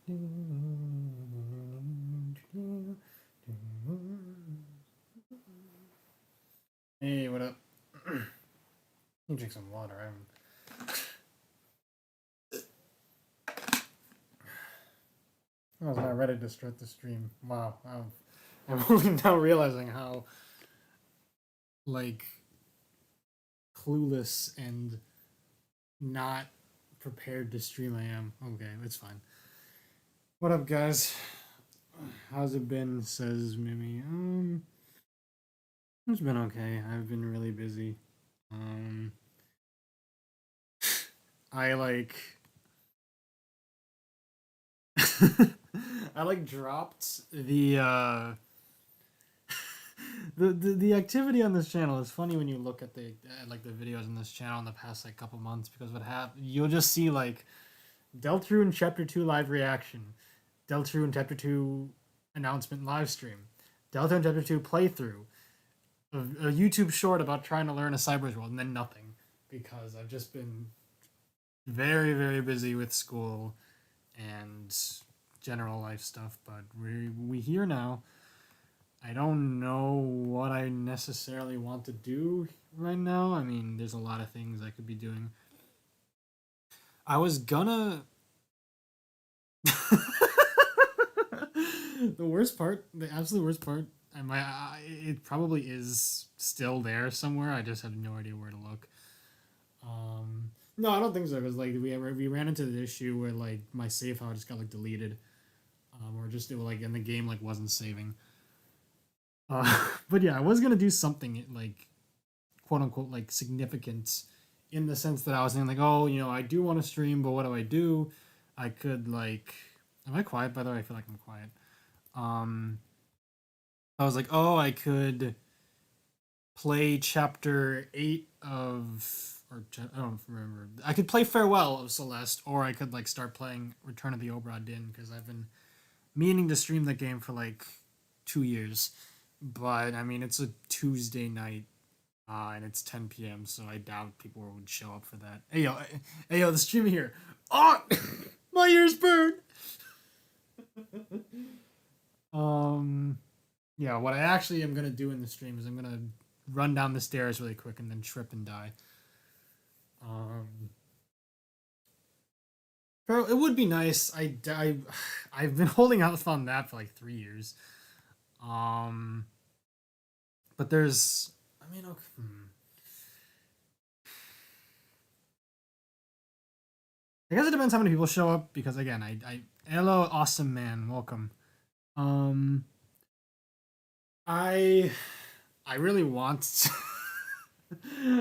Hey, what up? You drink some water. I was not ready to start the stream. Wow, I'm only now realizing how like clueless and not prepared to stream I am. Okay, it's fine. What up, guys? How's it been? Says Mimi. It's been okay. I've been really busy. Um, I like I like dropped the activity on this channel is funny when you look at the like the videos on this channel in the past like couple months, because what happened, you'll just see like Deltarune Chapter 2 live reaction, Deltarune Chapter 2 announcement live stream, Deltarune Chapter 2 playthrough, a YouTube short about trying to learn a Cyber's World, and then nothing, because I've just been very, very busy with school and general life stuff. But we here now. I don't know what I necessarily want to do right now. I mean, there's a lot of things I could be doing. I was gonna. The worst part, the absolute worst part, it probably is still there somewhere. I just have no idea where to look. No, I don't think so. Because like we ran into the issue where like my save file just got like deleted, or just it was, like, and the game like wasn't saving. But yeah, I was gonna do something like quote unquote like significant, in the sense that I was thinking like, oh, I do want to stream, but what do I do? I could like, am I quiet? By the way, I feel like I'm quiet. I was like, oh, I could play chapter 8 of, or I don't remember. I could play Farewell of Celeste, or I could like start playing Return of the Obra Dinn, because I've been meaning to stream the game for like 2 years. But I mean, it's a Tuesday night, and it's 10 p.m., so I doubt people would show up for that. Hey yo, the stream here. Oh, my ears burn. Yeah, what I actually am gonna do in the stream is I'm gonna run down the stairs really quick and then trip and die. It would be nice. I've been holding out on that for like 3 years. But there's, I mean, okay. I guess it depends how many people show up, because again, hello, awesome man, welcome. I really want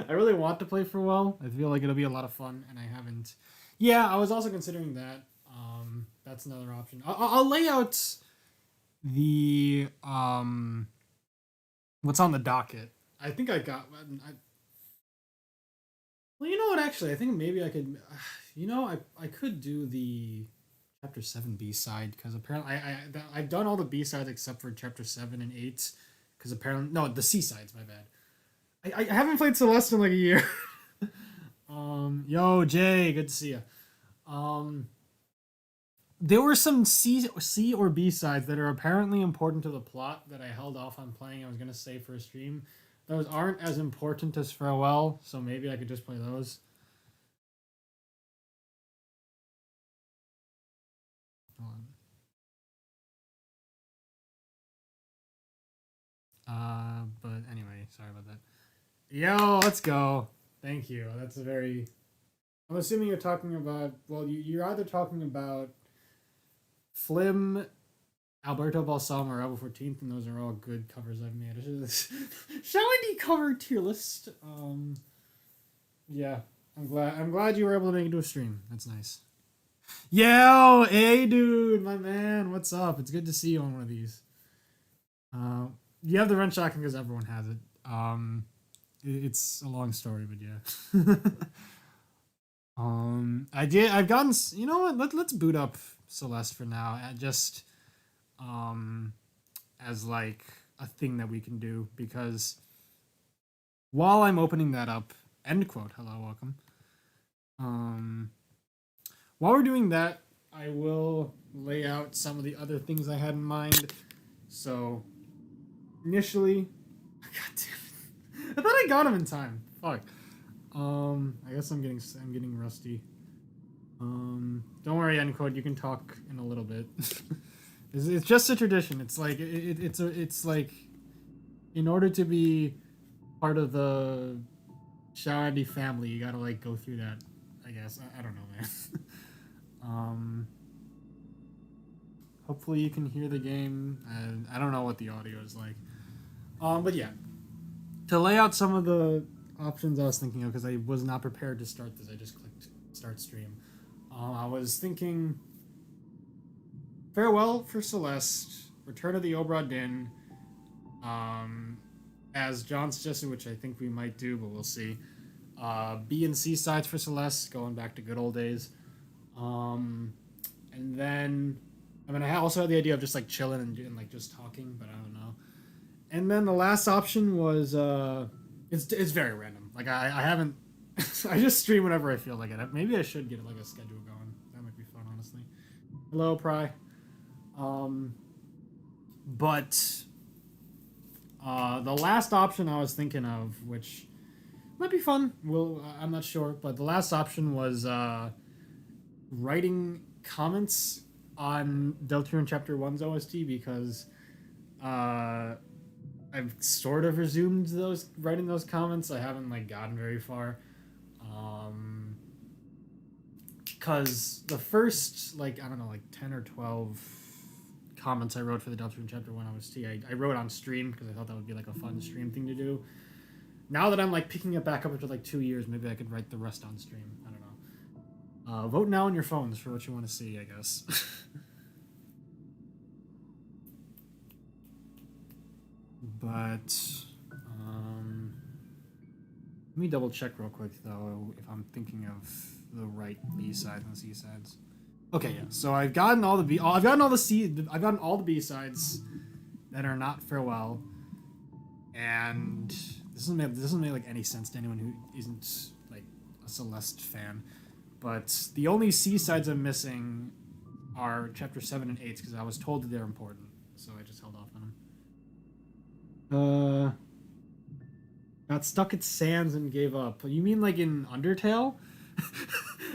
I really want to play for well. I feel like it'll be a lot of fun, and I haven't. Yeah, I was also considering that. That's another option. I'll lay out the what's on the docket. I think I got. Well, you know what? Actually, I think maybe I could. I could do the chapter 7 B side, because apparently I've done all the B sides except for chapter 7 and 8, because apparently no, the C sides. My bad. I haven't played Celeste in like a year. Yo, Jay, good to see you. There were some C or B sides that are apparently important to the plot that I held off on playing. I was gonna save for a stream. Those aren't as important as Farewell, so maybe I could just play those. Hold on. But anyway, sorry about that. Yo, let's go. Thank you. That's a very. I'm assuming you're talking about. Well, you're either talking about Flim, Alberto Balsam, or Rebel 14th, and those are all good covers I've made. Shall I decover tier list? Yeah, I'm glad you were able to make it to a stream. That's nice. Yo, hey, dude, my man, what's up? It's good to see you on one of these. You have the wrench shotgun because everyone has it. It's a long story, but yeah. I've gotten. You know what? Let's boot up Celeste for now. Just as like a thing that we can do, because while I'm opening that up, end quote. Hello, welcome. While we're doing that, I will lay out some of the other things I had in mind. So, initially, God damn it, I thought I got him in time. Fuck. I guess I'm getting rusty. Don't worry, Encode. You can talk in a little bit. It's just a tradition. It's like it's like, in order to be part of the Shawadi family, you gotta like go through that. I guess I don't know, man. Hopefully you can hear the game. I don't know what the audio is like. But yeah, to lay out some of the options I was thinking of, because I was not prepared to start this. I just clicked start stream. I was thinking Farewell for Celeste, Return of the Obra Dinn, as John suggested, which I think we might do, but we'll see. B and C sides for Celeste, going back to good old days. And then, I mean, I also had the idea of just like chilling and like just talking, but I don't know. And then the last option was it's very random. Like I haven't I just stream whenever I feel like it. Maybe I should get like a schedule going. That might be fun, honestly. Hello, Pry. But the last option I was thinking of, which might be fun. I'm not sure, but the last option was writing comments on Deltarune Chapter 1's OST, because I've sort of resumed writing those comments. I haven't like gotten very far. Because the first, like, I don't know, like 10 or 12 comments I wrote for the Deltarune Chapter 1 OST, I wrote on stream because I thought that would be like a fun stream thing to do. Now that I'm like picking it back up after like 2 years, maybe I could write the rest on stream. I don't know. Vote now on your phones for what you want to see, I guess. But let me double check real quick though if I'm thinking of the right B sides and C sides. Okay, yeah. So I've gotten all the B sides that are not Farewell, and this doesn't make like any sense to anyone who isn't like a Celeste fan. But the only C sides I'm missing are Chapter 7 and 8 because I was told that they're important, so I just held off on them. Got stuck at Sands and gave up. You mean like in Undertale?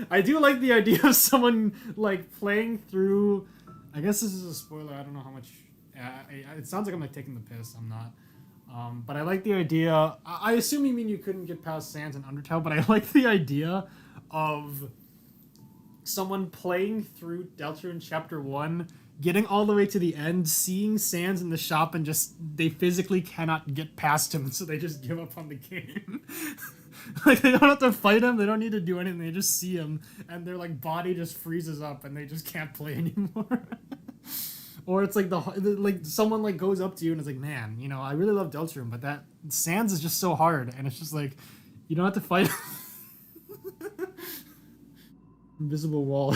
I do like the idea of someone like playing through. I guess this is a spoiler. I don't know how much. It sounds like I'm like taking the piss. I'm not. But I like the idea. I assume you mean you couldn't get past Sands and Undertale, but I like the idea of someone playing through Deltarune Chapter 1, getting all the way to the end, seeing Sans in the shop, and just they physically cannot get past him, so they just give up on the game. Like, they don't have to fight him, they don't need to do anything, they just see him, and their like body just freezes up, and they just can't play anymore. Or it's like like someone like goes up to you and is like, man, you know, I really love Deltarune, but that Sans is just so hard, and it's just like, you don't have to fight him. Invisible wall.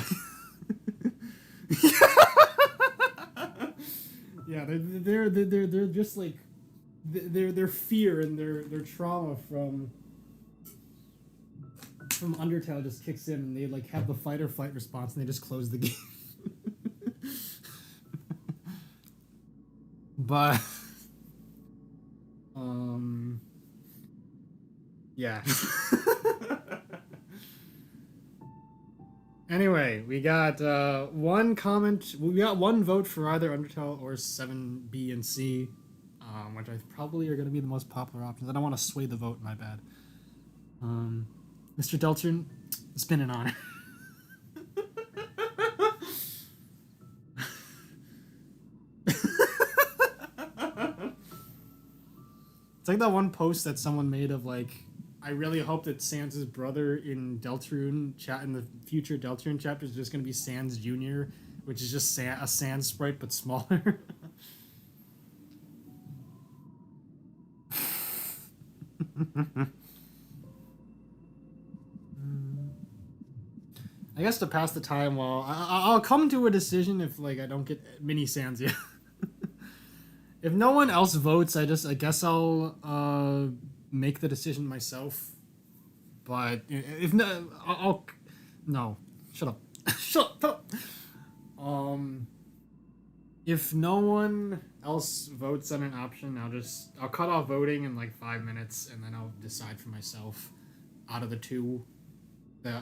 Yeah, they're just like their fear and their trauma from Undertale just kicks in, and they like have the fight or flight response, and they just close the game. But yeah. Anyway, we got one comment. We got one vote for either Undertale or 7B and C, which I probably are going to be the most popular options. I don't want to sway the vote, my bad. Mr. Deltarune, it's been an honor. It's like that one post that someone made of like, I really hope that Sans' brother in Deltarune in the future Deltarune chapter is just going to be Sans Jr., which is just a Sans sprite but smaller. I guess to pass the time, while I'll come to a decision if like I don't get mini Sans yet. If no one else votes, I guess I'll make the decision myself. But if no, I'll no, shut up. Shut up. If no one else votes on an option, I'll cut off voting in like 5 minutes, and then I'll decide for myself out of the two,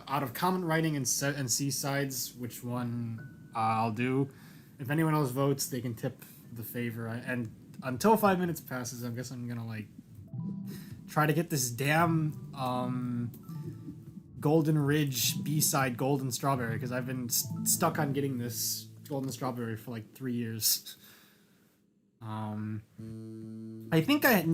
out of comment writing and C-sides, which one I'll do. If anyone else votes, they can tip the favor. And until 5 minutes passes, I guess I'm gonna like try to get this damn Golden Ridge B-side Golden Strawberry, because I've been stuck on getting this Golden Strawberry for like 3 years. I think I've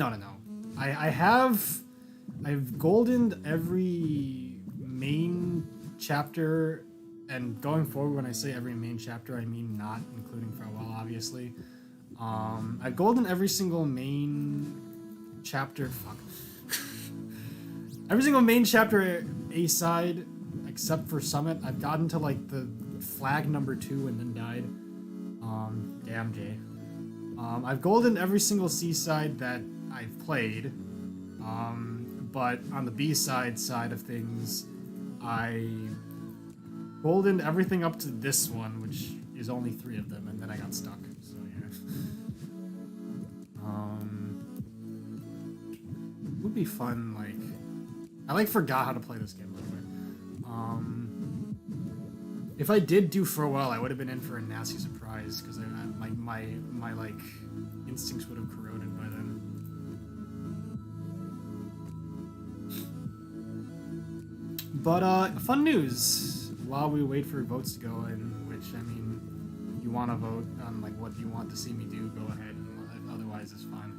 goldened every main chapter, and going forward, when I say every main chapter, I mean not including Farewell, obviously. I've goldened every single main chapter. Every single main chapter A-side, except for Summit. I've gotten to like the flag number 2 and then died. Damn Jay. I've goldened every single C-side that I've played. But on the B-side of things, I goldened everything up to this one, which is only 3 of them, and then I got stuck. So yeah. It would be fun, like, I like forgot how to play this game, by the way. If I did do Farewell, I would have been in for a nasty surprise, because my like instincts would have corroded by then. But fun news while we wait for votes to go in, which, I mean, if you want to vote on like what you want to see me do, go ahead. Otherwise, it's fine.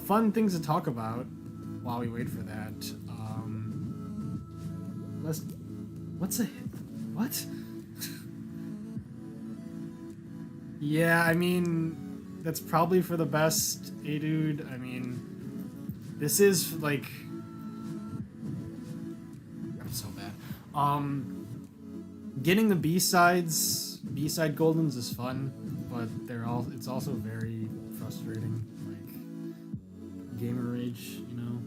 Fun things to talk about while we wait for that. What? Yeah, I mean, that's probably for the best, dude. I mean, this is like, I'm so bad. Getting the B-side Goldens is fun, but it's also very frustrating. Like, gamer rage, you know.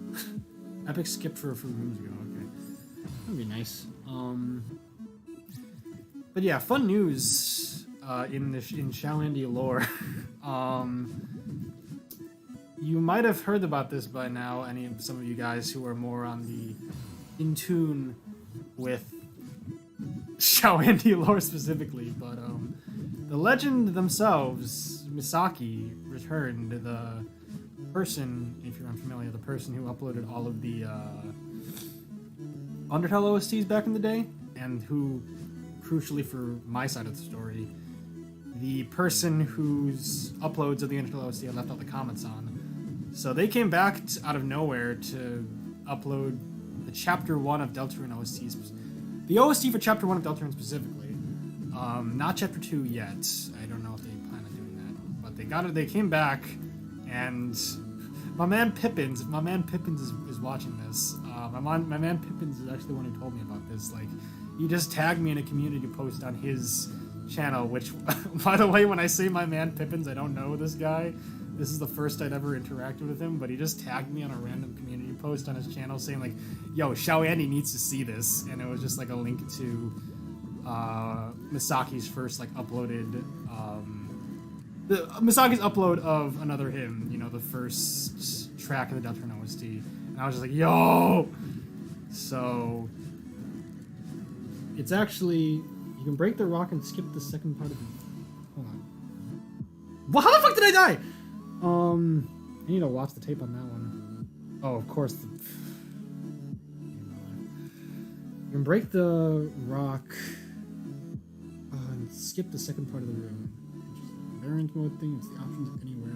Epic skipped for a few rooms ago. Okay, that'd be nice. But yeah, fun news in Shaoandi lore. You might have heard about this by now, some of you guys who are more on the in tune with Shaoandi lore specifically, but the legend themselves, Misaki, returned. The person, if you're unfamiliar, the person who uploaded all of the Undertale OSTs back in the day, and who, crucially for my side of the story, the person whose uploads of the Undertale OST I left out the comments on. So they came back out of nowhere to upload the Chapter 1 of Deltarune OSTs. The OST for Chapter 1 of Deltarune specifically. Not Chapter 2 yet. I don't know if they plan on doing that. But they got it. They came back, and my man Pippins is watching this. My man Pippins is actually the one who told me about this. Like, he just tagged me in a community post on his channel, which, by the way, when I say my man Pippins, I don't know this guy. This is the first I'd ever interacted with him, but he just tagged me on a random community post on his channel saying, like, yo, Shaoandi needs to see this. And it was just like a link to Misaki's first, like, uploaded, Misaki's upload of Another Hymn, you know, the first track of the Deltarune OST. And I was just like, yo! So, it's actually, you can break the rock and skip the second part of the, hold on. Well, how the fuck did I die? I need to watch the tape on that one. Oh, of course. You can break the rock and skip the second part of the room. Variant mode thing, it's the options anywhere.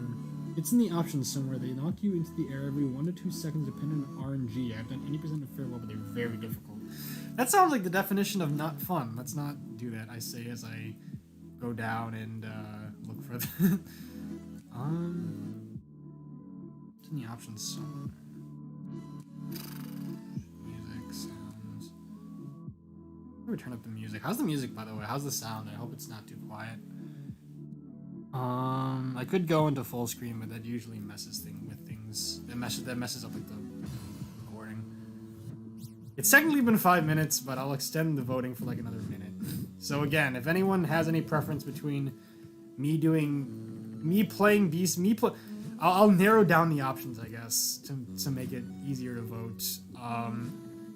It's in the options somewhere. They knock you into the air every 1 to 2 seconds depending on RNG. I've done 80% of Farewell, but they're very difficult. That sounds like the definition of not fun. Let's not do that, I say as I go down and look for the... It's in the options somewhere. Music, sounds... Let me turn up the music. How's the music, by the way? How's the sound? I hope it's not too quiet. I could go into full screen, but that usually messes with things. That messes up like the recording. It's technically been 5 minutes, but I'll extend the voting for like another minute. So again, if anyone has any preference between me playing Beast, I'll narrow down the options, I guess, to make it easier to vote.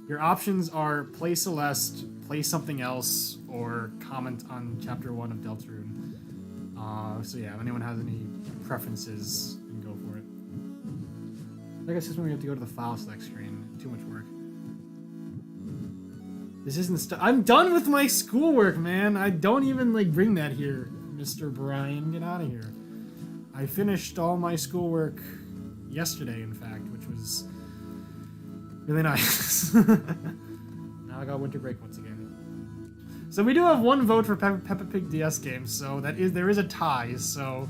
Your options are play Celeste, play something else, or comment on Chapter 1 of Deltarune. So yeah, if anyone has any preferences, you can go for it. I guess this is when we have to go to the file select screen. Too much work. This isn't I'm done with my schoolwork, man. I don't even, like, bring that here, Mr. Brian. Get out of here. I finished all my schoolwork yesterday, in fact, which was really nice. Now I got winter break once again. So we do have one vote for Peppa Pig DS games, so there is a tie. So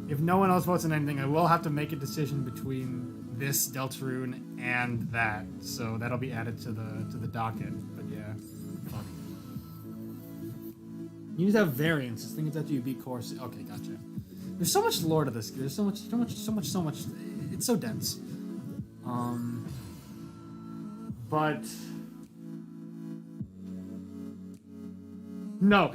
if no one else votes on anything, I will have to make a decision between this Deltarune and that. So that'll be added to the docket. But yeah, fuck. You just have variants. I think it's after you beat course. Okay, gotcha. There's so much lore to this. There's so much. It's so dense. But no.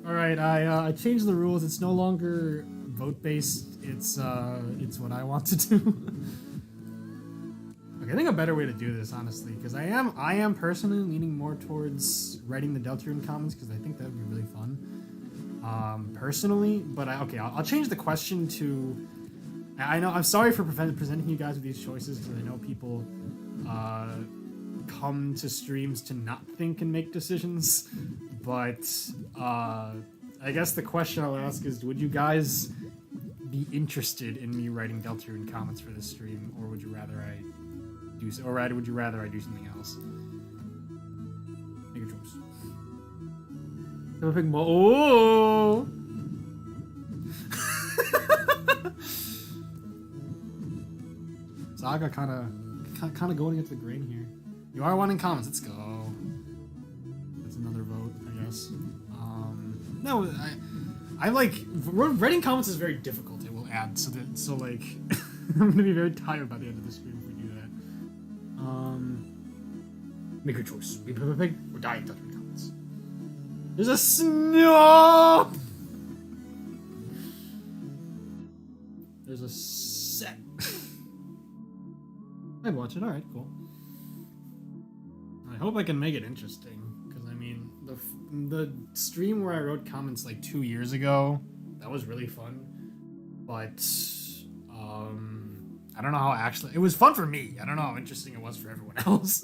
All right, I changed the rules. It's no longer vote based. It's what I want to do. Okay, I think a better way to do this, honestly, because I am personally leaning more towards writing the Deltarune comments because I think that would be really fun. Personally, but I'll change the question to. I know I'm sorry for presenting you guys with these choices because I know people come to streams to not think and make decisions, but I guess the question I'll ask is, would you guys be interested in me writing Deltarune comments for this stream, or would you rather I do something else? Make a choice. Oh! Saga kind of going against the grain here. You are wanting comments. Let's go. That's another vote, I guess. No, I like writing comments is very difficult. It will add so like I'm gonna be very tired by the end of the stream if we do that. Make your choice. Be Peppa Pig or die in Deltarune comments. There's a snow. There's a set. I'd watch it. All right, cool. I hope I can make it interesting, because I mean, the stream where I wrote comments like 2 years ago, that was really fun. But I don't know how actually it was fun for me. I don't know how interesting it was for everyone else.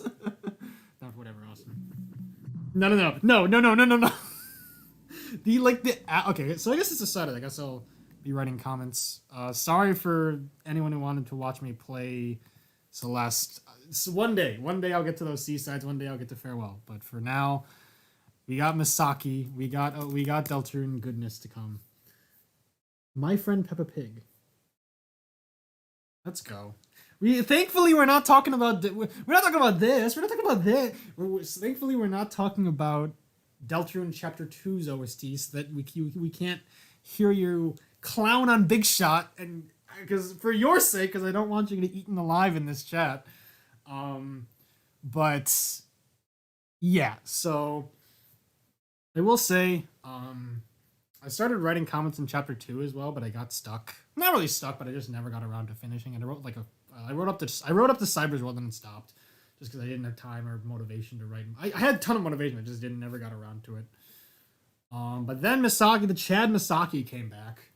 Not for whatever else. No. Okay, so I guess it's decided. I guess I'll be writing comments. Sorry for anyone who wanted to watch me play Celeste. So one day I'll get to those seasides. One day I'll get to Farewell. But for now, we got Misaki. We got Deltarune goodness to come. My friend Peppa Pig. Let's go. Thankfully we're not talking about this. We're not talking about this. Thankfully we're not talking about Deltarune Chapter 2's OST, so that we can't hear you clown on Big Shot, and because for your sake, because I don't want you to get eaten alive in this chat. But yeah, so I will say, I started writing comments in Chapter 2 as well, but I got stuck. Not really stuck, but I just never got around to finishing. And I wrote up to Cyber's World and then stopped, just because I didn't have time or motivation to write. I had a ton of motivation, I just never got around to it. But then the Chad Misaki came back.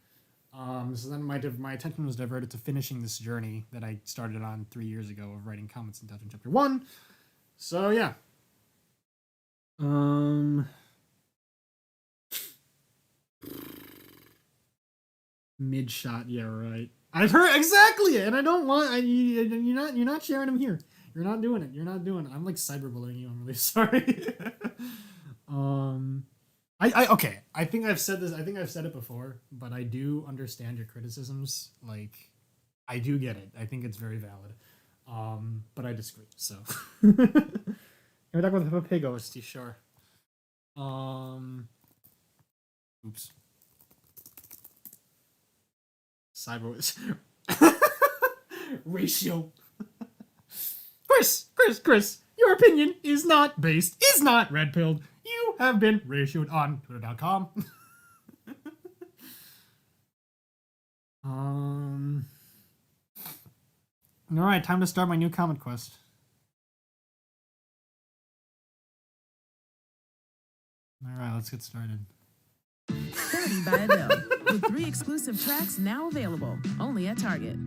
So then my attention was diverted to finishing this journey that I started on 3 years ago of writing comments in Deltarune Chapter 1. So yeah. Mid shot, yeah, right. I've heard exactly, and I don't want. You're not sharing them here. You're not doing it. I'm like cyberbullying you. I'm really sorry. Okay. I think I've said this. I think I've said it before, but I do understand your criticisms. Like, I do get it. I think it's very valid. But I disagree. So, can we talk about the Peppa Pig OST? Sure. Oops. Cyber ratio. Chris, you Your opinion is not red pilled. You have been reissued on Twitter.com. Alright, time to start my new comic quest. Alright, let's get started. Starting by Adele, with 3 exclusive tracks now available, only at Target.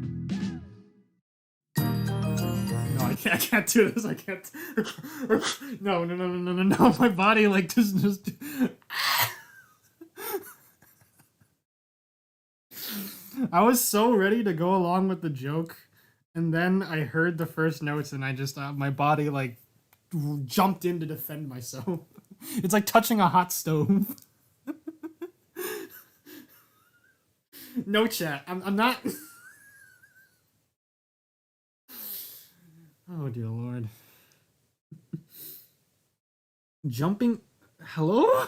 No, I can't do this. I can't. No. My body, like, just. I was so ready to go along with the joke, and then I heard the first notes, and I just, my body, like, jumped in to defend myself. It's like touching a hot stove. No, chat. I'm not. Oh, dear Lord. Jumping. Hello?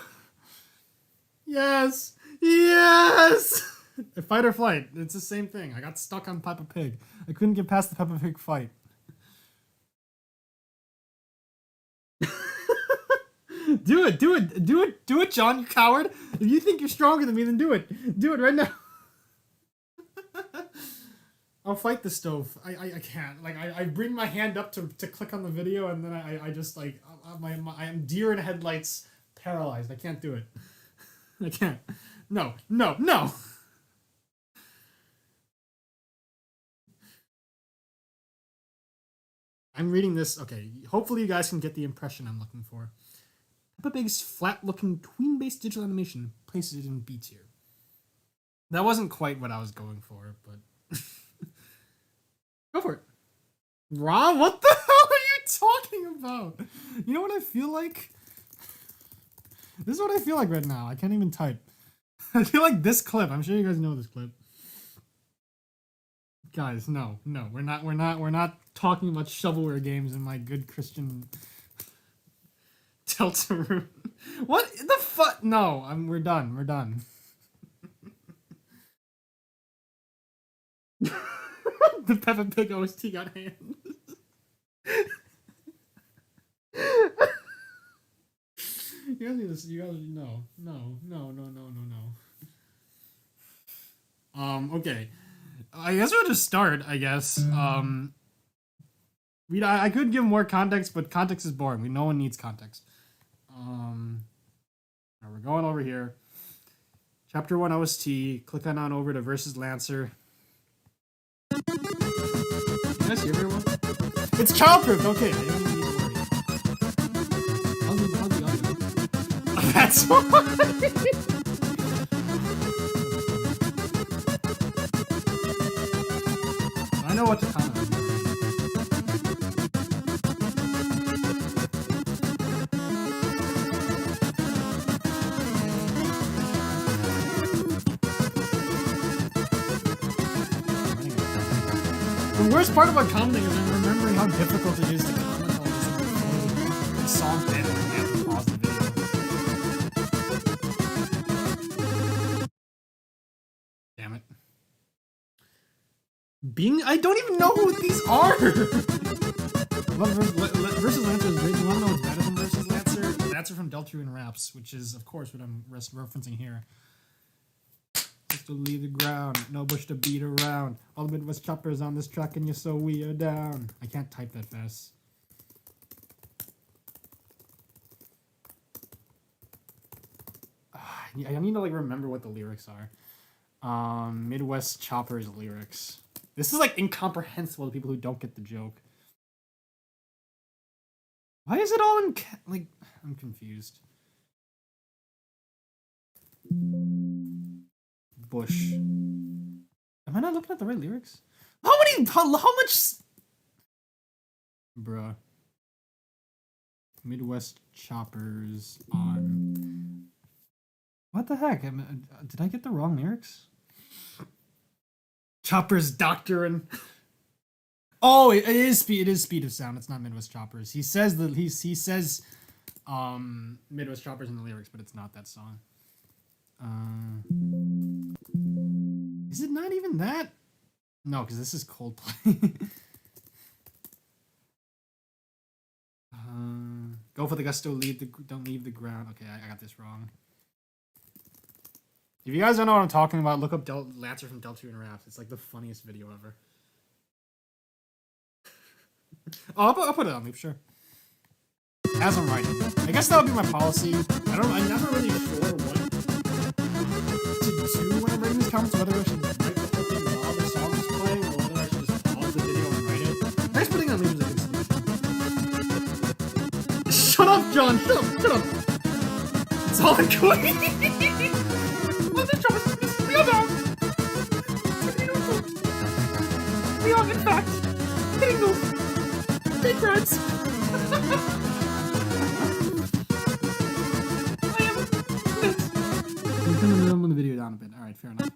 Yes! Yes! Fight or flight. It's the same thing. I got stuck on Peppa Pig. I couldn't get past the Peppa Pig fight. Do it, John, you coward. If you think you're stronger than me, then do it. Do it right now. I'll fight the stove. I can't. Like, I bring my hand up to click on the video, and then I just, like, I am deer in headlights paralyzed. I can't do it. I can't. No. I'm reading this. Okay, hopefully you guys can get the impression I'm looking for. Peppa Pig's flat-looking tween-based digital animation places it in B tier. That wasn't quite what I was going for, but go for it. Rob, what the hell are you talking about? You know what I feel like? This is what I feel like right now. I can't even type. I feel like this clip. I'm sure you guys know this clip. Guys, no, we're not talking about shovelware games in my good Christian Deltarune. What the fuck? No, we're done. The Peppa Pig OST got hands. You guys need this. You guys, no. Okay. I guess we'll just start, I guess. I could give more context, but context is boring. No one needs context. We're going over here. Chapter 1 OST. Click on over to Versus Lancer. Can you guys hear very well? It's childproof! Okay, I don't need to worry. That's why! I know what to comment. The worst part about commenting is I'm remembering how difficult it is to comment on this song thing when you have to pause the video. Damn it. I don't even know who these are! Versus Lancer is great. You want to know what's better than Versus Lancer? Lancer from Deltarune Raps, which is, of course, what I'm referencing here. Just to leave the ground, no bush to beat around. All the Midwest choppers on this track, and you're so we are down. I can't type that fast. I need to, like, remember what the lyrics are. Midwest choppers lyrics. This is, like, incomprehensible to people who don't get the joke. Why is it all in like, I'm confused. Bush. Am I not looking at the right lyrics? How much? Bruh. Midwest choppers on. What the heck? Did I get the wrong lyrics? Choppers doctrine. Oh, it is speed of sound. It's not Midwest choppers. He says Midwest choppers in the lyrics, but it's not that song. Is it not even that? No, because this is Coldplay. Go for the gusto, don't leave the ground. Okay, I got this wrong. If you guys don't know what I'm talking about, look up Lancer from Deltarune Raps. It's like the funniest video ever. Oh, I'll put it on loop, sure. As I'm writing. I guess that would be my policy. I'm never really sure what to do when I'm writing these comments, whether I should write the whole thing while the song is playing, or whether I should just pause the video and write it. I guess putting on loop is a good solution. Shut up, John! Shut up! Shut up! It's all in Queen! We are, in fact, hitting those big reds. I'm the video down a bit. All right, fair enough.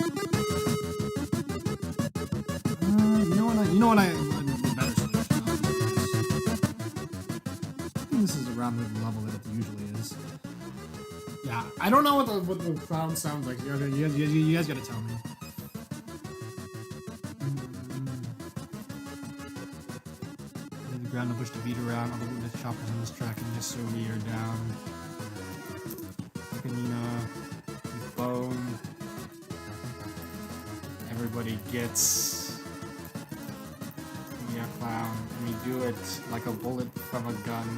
You know what I better solution. I think this is around the level that it usually is. Yeah, I don't know what the clown sounds like. You guys gotta tell me. The ground to push the beat around. All the choppers on this track and just so we are down. Nina, bone. Everybody gets. Yeah, clown. And we do it like a bullet from a gun.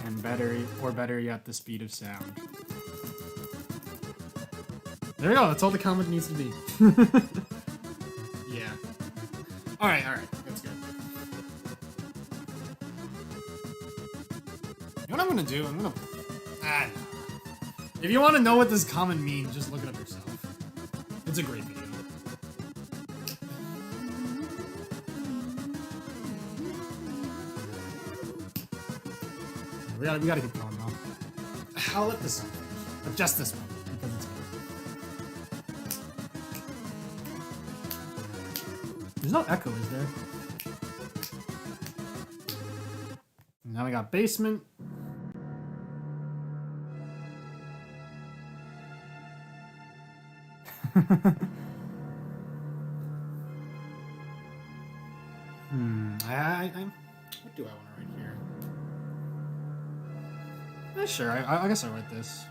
And better yet, the speed of sound. There you go, that's all the comment needs to be. Yeah. Alright, that's good. You know what I'm gonna do? If you want to know what this comment means, just look it up yourself. It's a great video. We gotta keep going though. I'll let this one finish, but just this one because it's good. There's no echo, is there? Now we got basement. What do I want to write here? Sure, I guess I'll write this.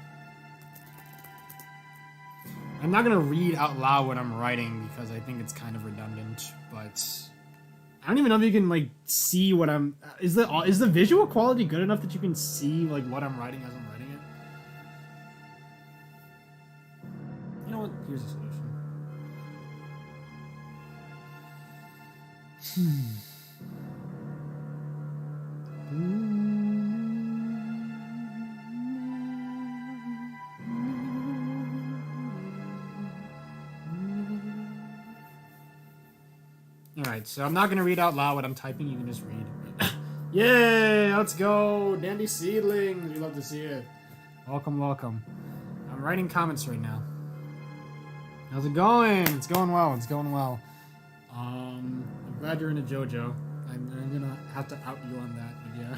I'm not gonna read out loud what I'm writing because I think it's kind of redundant, but I don't even know if you can like see what I'm. Is the visual quality good enough that you can see like what I'm writing as I'm writing it? You know what? Here's a solution. Alright, so I'm not going to read out loud what I'm typing, you can just read. Yay! Let's go! Dandy Seedlings! We love to see it. Welcome, welcome. I'm writing comments right now. How's it going? It's going well, it's going well. I'm glad you're into JoJo. I'm gonna have to out you on that, but yeah.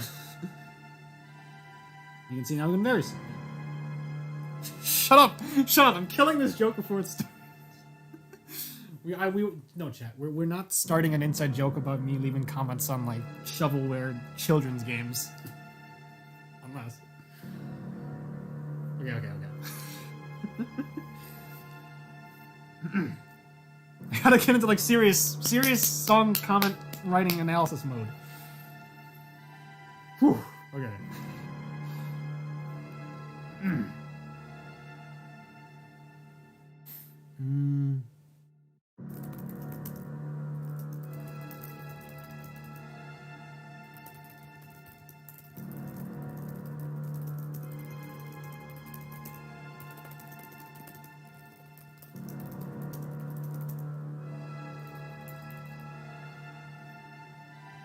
You can see now I'm embarrassed. Shut up! Shut up! I'm killing this joke before it starts. No chat. We're not starting an inside joke about me leaving comments on like shovelware children's games. Unless. Okay. I gotta get into like serious song comment writing analysis mode. Whew. Okay.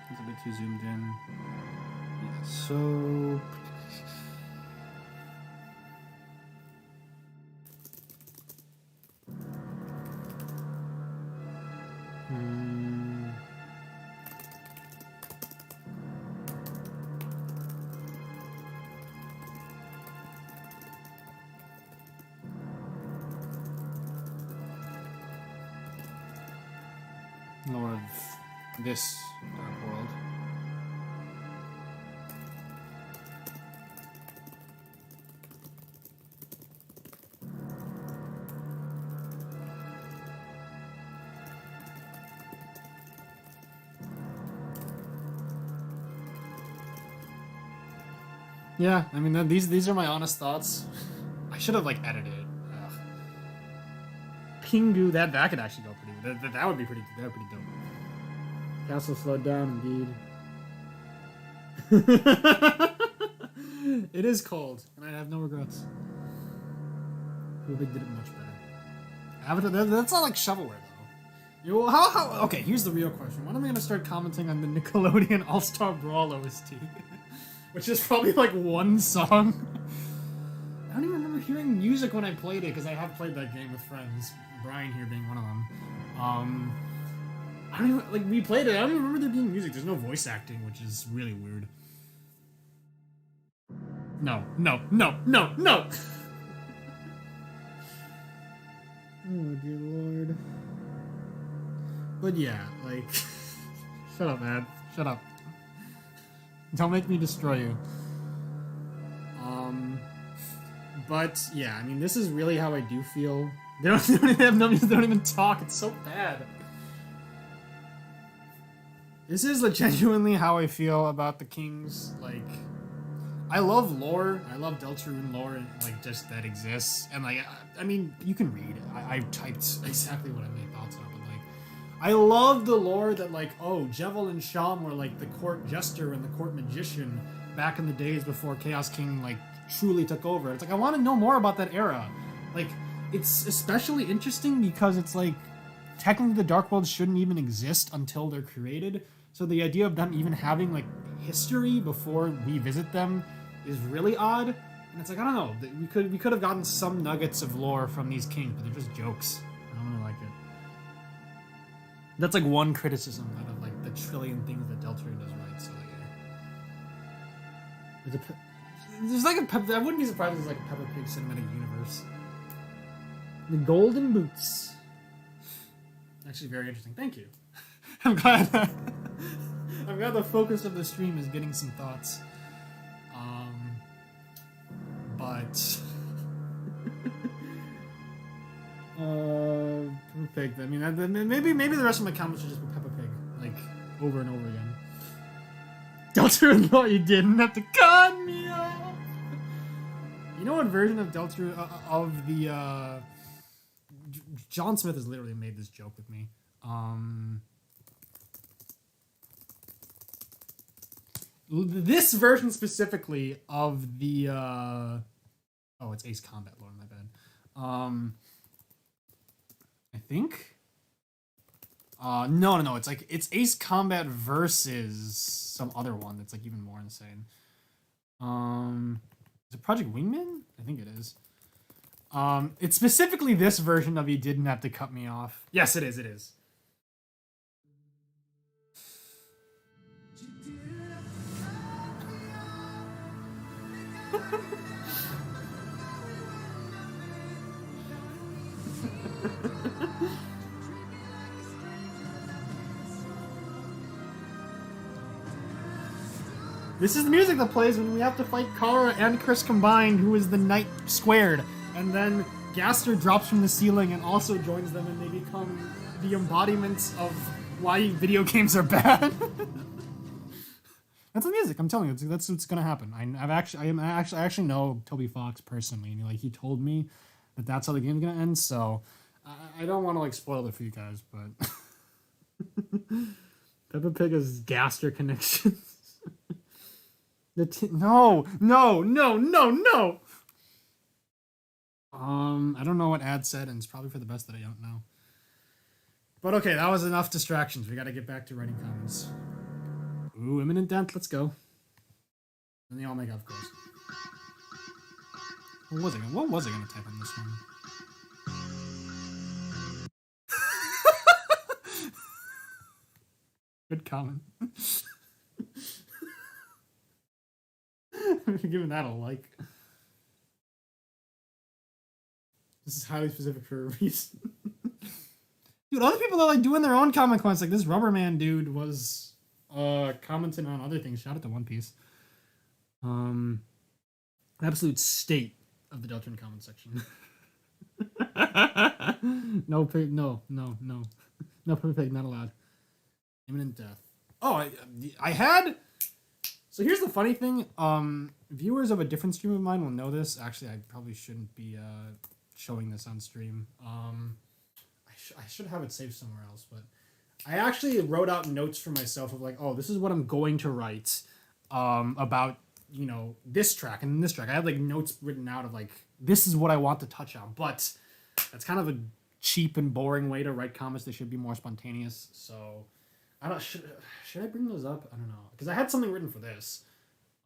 It's a bit too zoomed in. Yeah, so... Lord of this dark world. Yeah, I mean, these are my honest thoughts. I should have, like, edited it. Ugh. Pingu, that could actually go pretty... That would be pretty dope. Castle slowed down, indeed. It is cold, and I have no regrets. Rubik did it much better. Avatar, that's not like shovelware, though. You, how... Okay, here's the real question. When am I going to start commenting on the Nickelodeon All-Star Brawl OST? Which is probably like one song. I don't even remember hearing music when I played it, because I have played that game with friends. Brian here being one of them. I don't even, like, we played it, I don't even remember there being music. There's no voice acting, which is really weird. No. Oh, dear lord. But yeah, like... Shut up, man. Shut up. Don't make me destroy you. But yeah, I mean, this is really how I do feel. They don't even have no music, they don't even talk. It's so bad. This is genuinely how I feel about the Kings. Like, I love lore. I love Deltarune lore, like, just that exists. And like, I mean, you can read. I typed exactly what my thoughts are, but like, I love the lore that like, oh, Jevel and Sham were like the court jester and the court magician back in the days before Chaos King like truly took over. It's like, I want to know more about that era. Like, it's especially interesting because it's like, technically the Dark Worlds shouldn't even exist until they're created. So the idea of them even having like history before we visit them is really odd. And it's like, I don't know, we could have gotten some nuggets of lore from these kings, but they're just jokes. I don't really like it. That's like one criticism out of like the trillion things that Deltarune does right. So like, there's like I wouldn't be surprised if there's like a Peppa Pig cinematic universe. The Golden Boots. Actually, very interesting. Thank you. I'm glad the focus of the stream is getting some thoughts. But Peppa Pig. I mean, maybe the rest of my comments should just be Peppa Pig, like over and over again. Deltarune, no, you didn't have to cut me off. You know what version of Deltarune of the John Smith has literally made this joke with me. This version specifically of the oh, it's Ace Combat Lord, my bad. I think no, it's like it's Ace Combat versus some other one that's like even more insane. Is it Project Wingman? I think it is. It's specifically this version of You Didn't Have to Cut Me Off. Yes, it is. This is the music that plays when we have to fight Kara and Chris combined, who is the Knight squared. And then Gaster drops from the ceiling and also joins them, and they become the embodiments of why video games are bad. That's the music. I'm telling you, that's what's gonna happen. I actually know Toby Fox personally, and he told me that that's how the game's gonna end. So I don't want to like spoil it for you guys, but Peppa Pig has Gaster connections. No. I don't know what ad said, and it's probably for the best that I don't know. But okay, that was enough distractions. We got to get back to writing comments. Ooh, imminent death. Let's go. And they all make up, of course. What was I gonna type on this one? Good comment. Giving that a like. This is highly specific for a reason. Dude, other people are like doing their own comment comments. Like this Rubberman dude was commenting on other things. Shout out to One Piece. Absolute state of the Deltarune comment section. No pig, no, Peppa Pig, not allowed. Imminent death. Oh, I had So here's the funny thing. Viewers of a different stream of mine will know this. Actually, I probably shouldn't be showing this on stream. I should have it saved somewhere else, but I actually wrote out notes for myself of like, oh, this is what I'm going to write about, you know, this track and this track. I had like notes written out of like, this is what I want to touch on, but that's kind of a cheap and boring way to write comments. They should be more spontaneous. So I don't, should I bring those up? I don't know, because I had something written for this.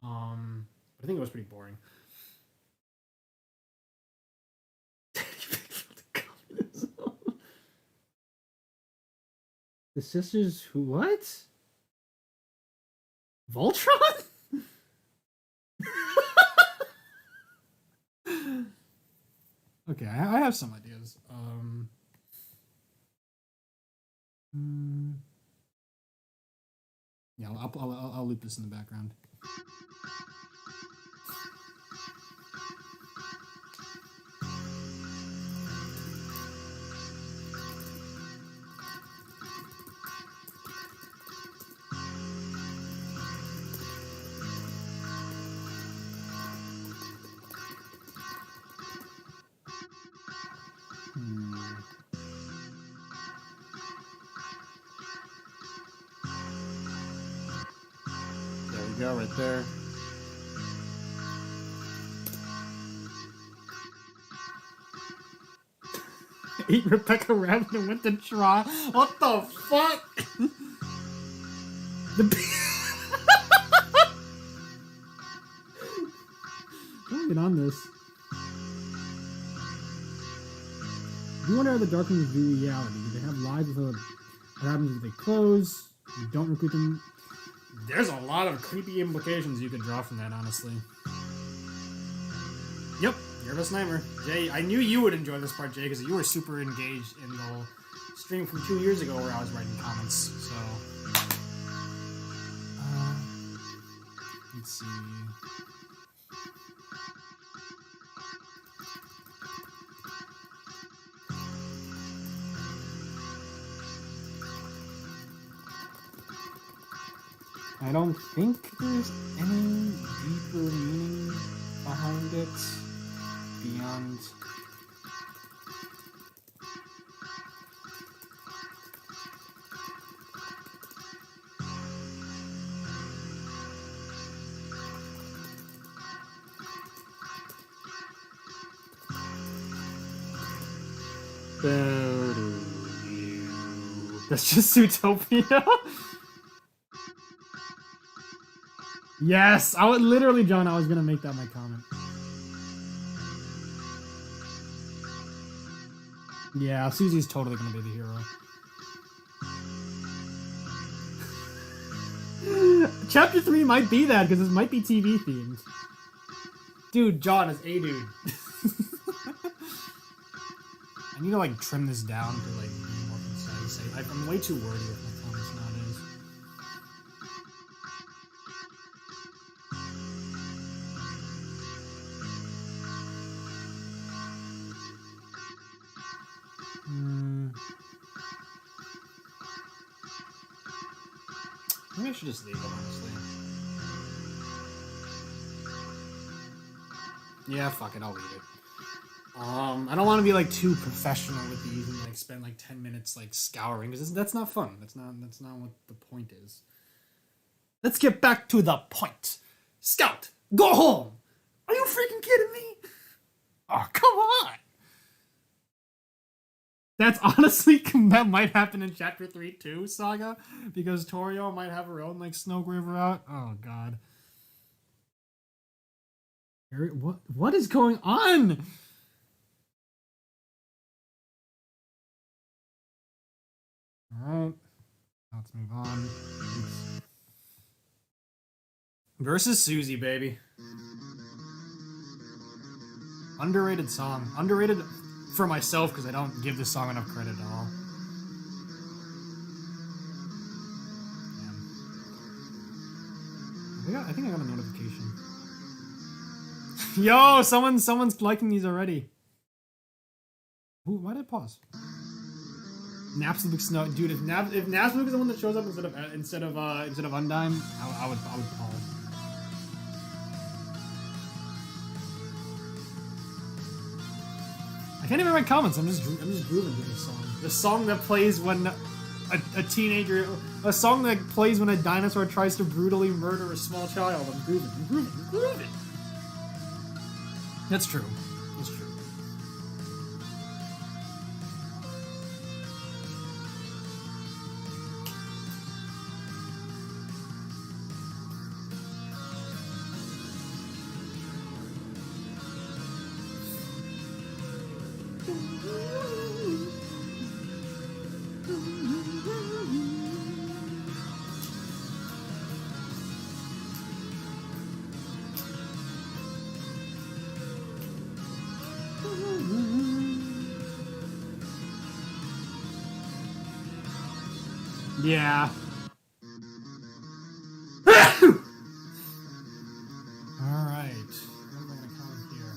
But I think it was pretty boring. The sisters who what? Voltron? Okay, I have some ideas. Yeah, I'll loop this in the background. There we go, right there. Eat Rebecca Rabbit and went to try. What the fuck? Don't get on this. You wonder how the dark rooms view reality. Do they have lives with what happens if they close? You don't recruit them. There's a lot of creepy implications you could draw from that, honestly. Yep, you're a sniper. Jay, I knew you would enjoy this part, Jay, because you were super engaged in the whole stream from 2 years ago where I was writing comments, so... let's see... I don't think there's any deeper meaning behind it beyond... That's just Zootopia? Yes! I would literally, John, I was gonna make that my comment. Yeah, Susie's totally gonna be the hero. Chapter 3 might be that, because this might be TV themed. Dude, John is a dude. I need to, like, trim this down to, like, be more concise. I'm way too wordy with my comments nowadays. Maybe I should just leave it, honestly. Yeah, fuck it, I'll leave it. I don't want to be like too professional with these and like spend like 10 minutes like scouring because that's not fun. That's not what the point is. Let's get back to the point. Scout, go home. Are you freaking kidding me? Oh, come on. That's honestly, that might happen in Chapter 3 too, Saga, because Torio might have her own like Snow River out. Oh god. What is going on? Alright. Let's move on. Oops. Versus Susie, baby. Underrated song. Underrated for myself because I don't give this song enough credit at all. Damn. I think I got a notification. Yo, someone's liking these already. Ooh, why did I pause? Napstablook Snow, dude. If Napstablook is the one that shows up instead of Undime, I would pause. I can't even write comments. I'm just grooving to this song. The song that plays when a teenager, a song that plays when a dinosaur tries to brutally murder a small child. I'm grooving. That's true. That's true. Yeah. Alright. What am I gonna count here?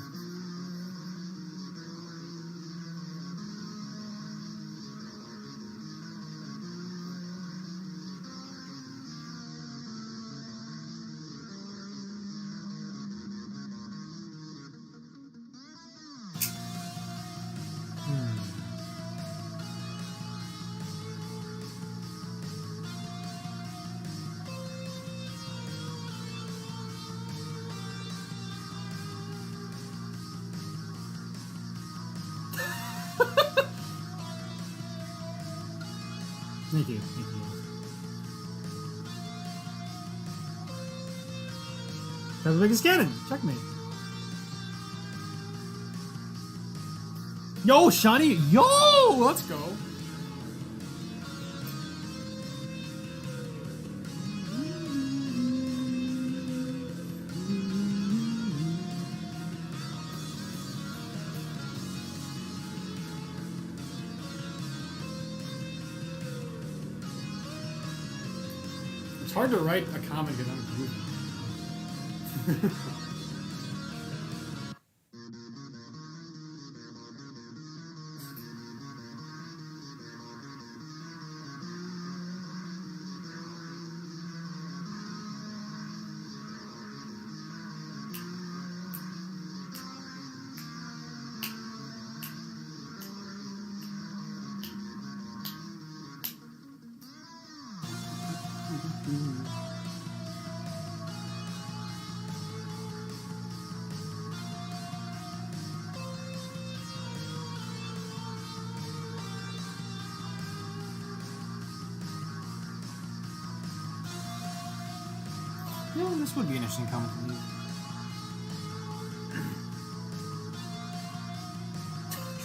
Thank you. That's the biggest cannon. Checkmate. Yo, Shiny. Yo, let's go. It's hard to write a comment because I'm grooving. Yeah, this would be an interesting comment to leave.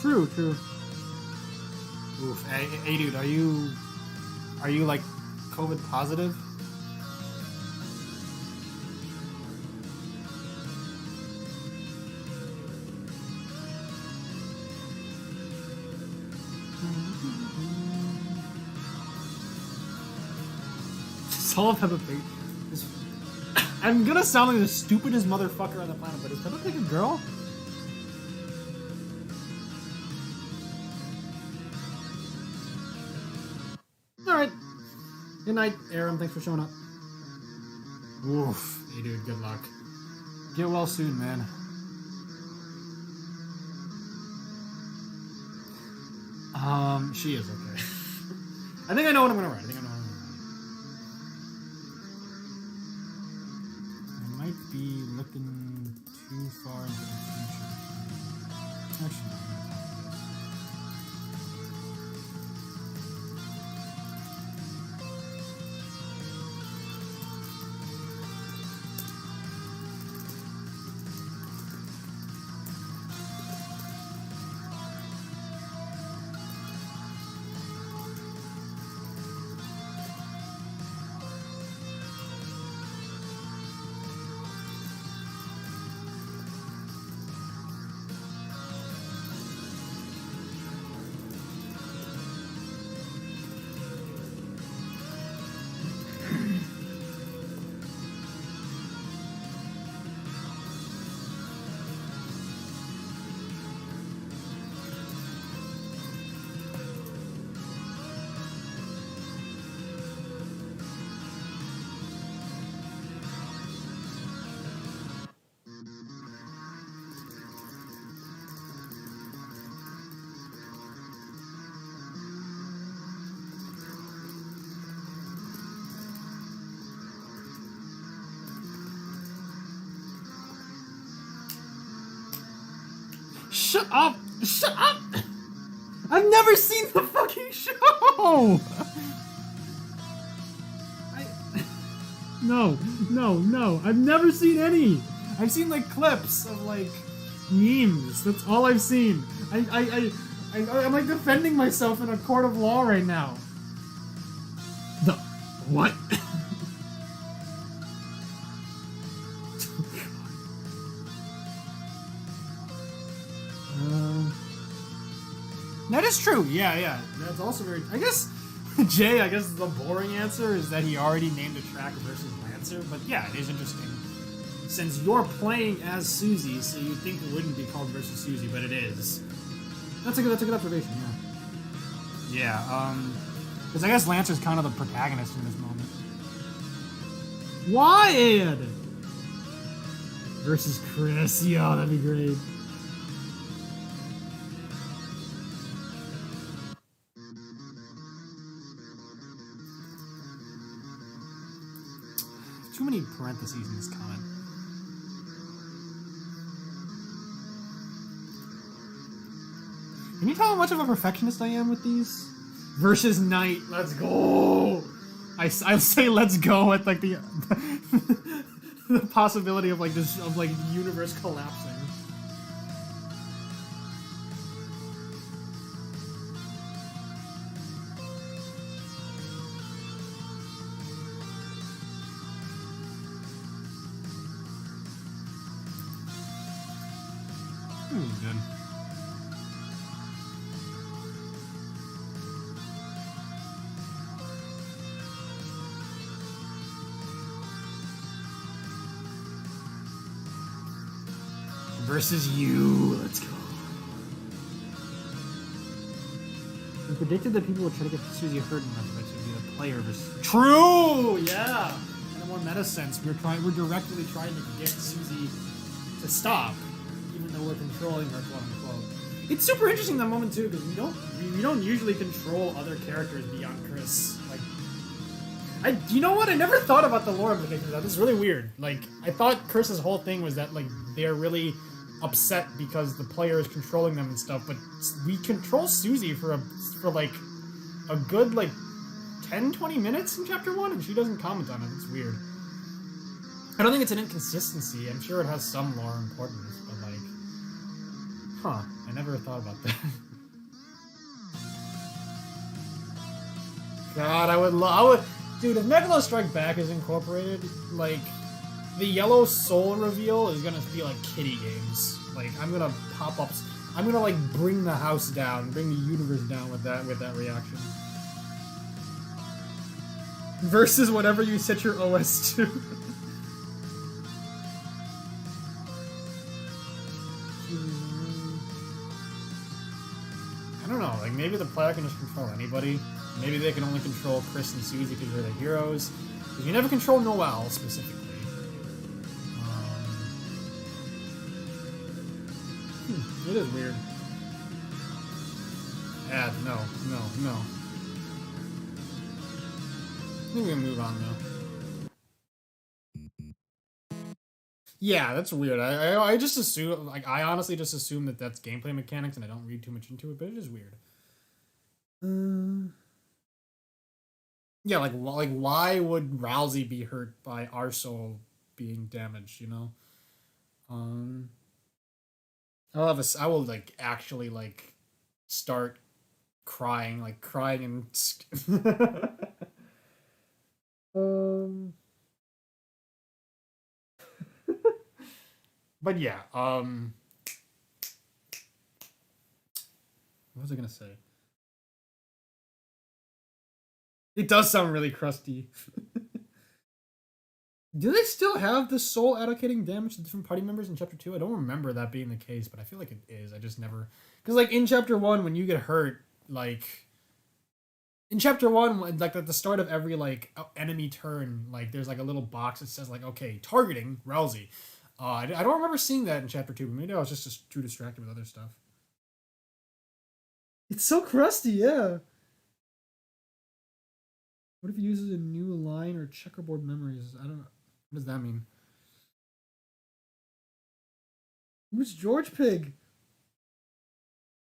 True. Oof. Hey, dude, are you like COVID positive? Salt and Peppa Pig. I'm gonna sound like the stupidest motherfucker on the planet, but is Peppa Pig a girl? Alright. Good night, Aaron. Thanks for showing up. Oof. Hey, dude, good luck. Get well soon, man. She is okay. I think I know what I'm gonna write. I might be looking too far into the future. Actually, no. Shut up! Shut up! I've never seen the fucking show! No. I've never seen any. I've seen like clips of like memes. That's all I've seen. I'm like defending myself in a court of law right now. The what? That is true. Yeah. That's also very. I guess Jay. I guess the boring answer is that he already named a track versus Lancer. But yeah, it is interesting. Since you're playing as Susie, so you'd think it wouldn't be called versus Susie, but it is. That's a good observation. Yeah. Because I guess Lancer's kind of the protagonist in this moment. Wyatt versus Chris. Yo, that'd be great. Too many parentheses in this comment. Can you tell how much of a perfectionist I am with these? Versus Knight, let's go! I say let's go at like the the possibility of like this of like the universe collapsing. Good. Versus you. Let's go. We predicted that people would try to get Susie hurt enough that it would be the player versus. True. Yeah. In a more meta sense, we're directly trying to get Susie to stop, even though we're controlling her, quote unquote. It's super interesting that moment too, because we don't usually control other characters beyond Chris. Like, you know what? I never thought about the lore implications of that. This is really weird. Like, I thought Chris's whole thing was that like they're really upset because the player is controlling them and stuff, but we control Susie for like a good like 10-20 minutes in chapter 1 and she doesn't comment on it. It's weird. I don't think it's an inconsistency. I'm sure it has some lore importance, but like, huh, I never thought about that. God, I would dude, if Megalo Strike Back is incorporated, like the yellow soul reveal is gonna be like kiddie games. Like I'm gonna pop up, I'm gonna like bring the house down, bring the universe down with that reaction. Versus whatever you set your OS to. I don't know. Like maybe the player can just control anybody. Maybe they can only control Chris and Susie because they're the heroes. But you never control Noelle specifically. It is weird. Add, no. I think we can move on though. Yeah, that's weird. I just assume, like, I honestly just assume that that's gameplay mechanics and I don't read too much into it, but it is weird. Yeah, like why would Rousey be hurt by our soul being damaged, you know? I will like actually like start crying and but yeah, what was I gonna say? It does sound really crusty. Do they still have the soul allocating damage to different party members in chapter 2? I don't remember that being the case, but I feel like it is. I just never, because like in chapter 1 when you get hurt, like in chapter 1, like at the start of every like enemy turn, like there's like a little box that says like, okay, targeting Rousey. I don't remember seeing that in chapter 2, but maybe I was just too distracted with other stuff. It's so crusty, yeah. What if he uses a new line or checkerboard memories? I don't know. What does that mean? Who's George Pig?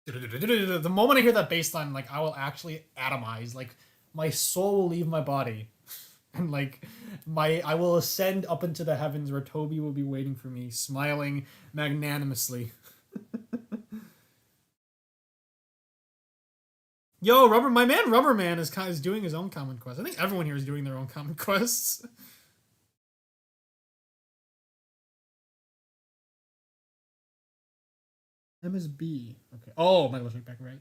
The moment I hear that bass line, like, I will actually atomize. Like, my soul will leave my body. And, like, I will ascend up into the heavens where Toby will be waiting for me, smiling magnanimously. Yo, my man Rubber Man is doing his own common quest. I think everyone here is doing their own common quests. MSB. Okay. Oh, Michael back right.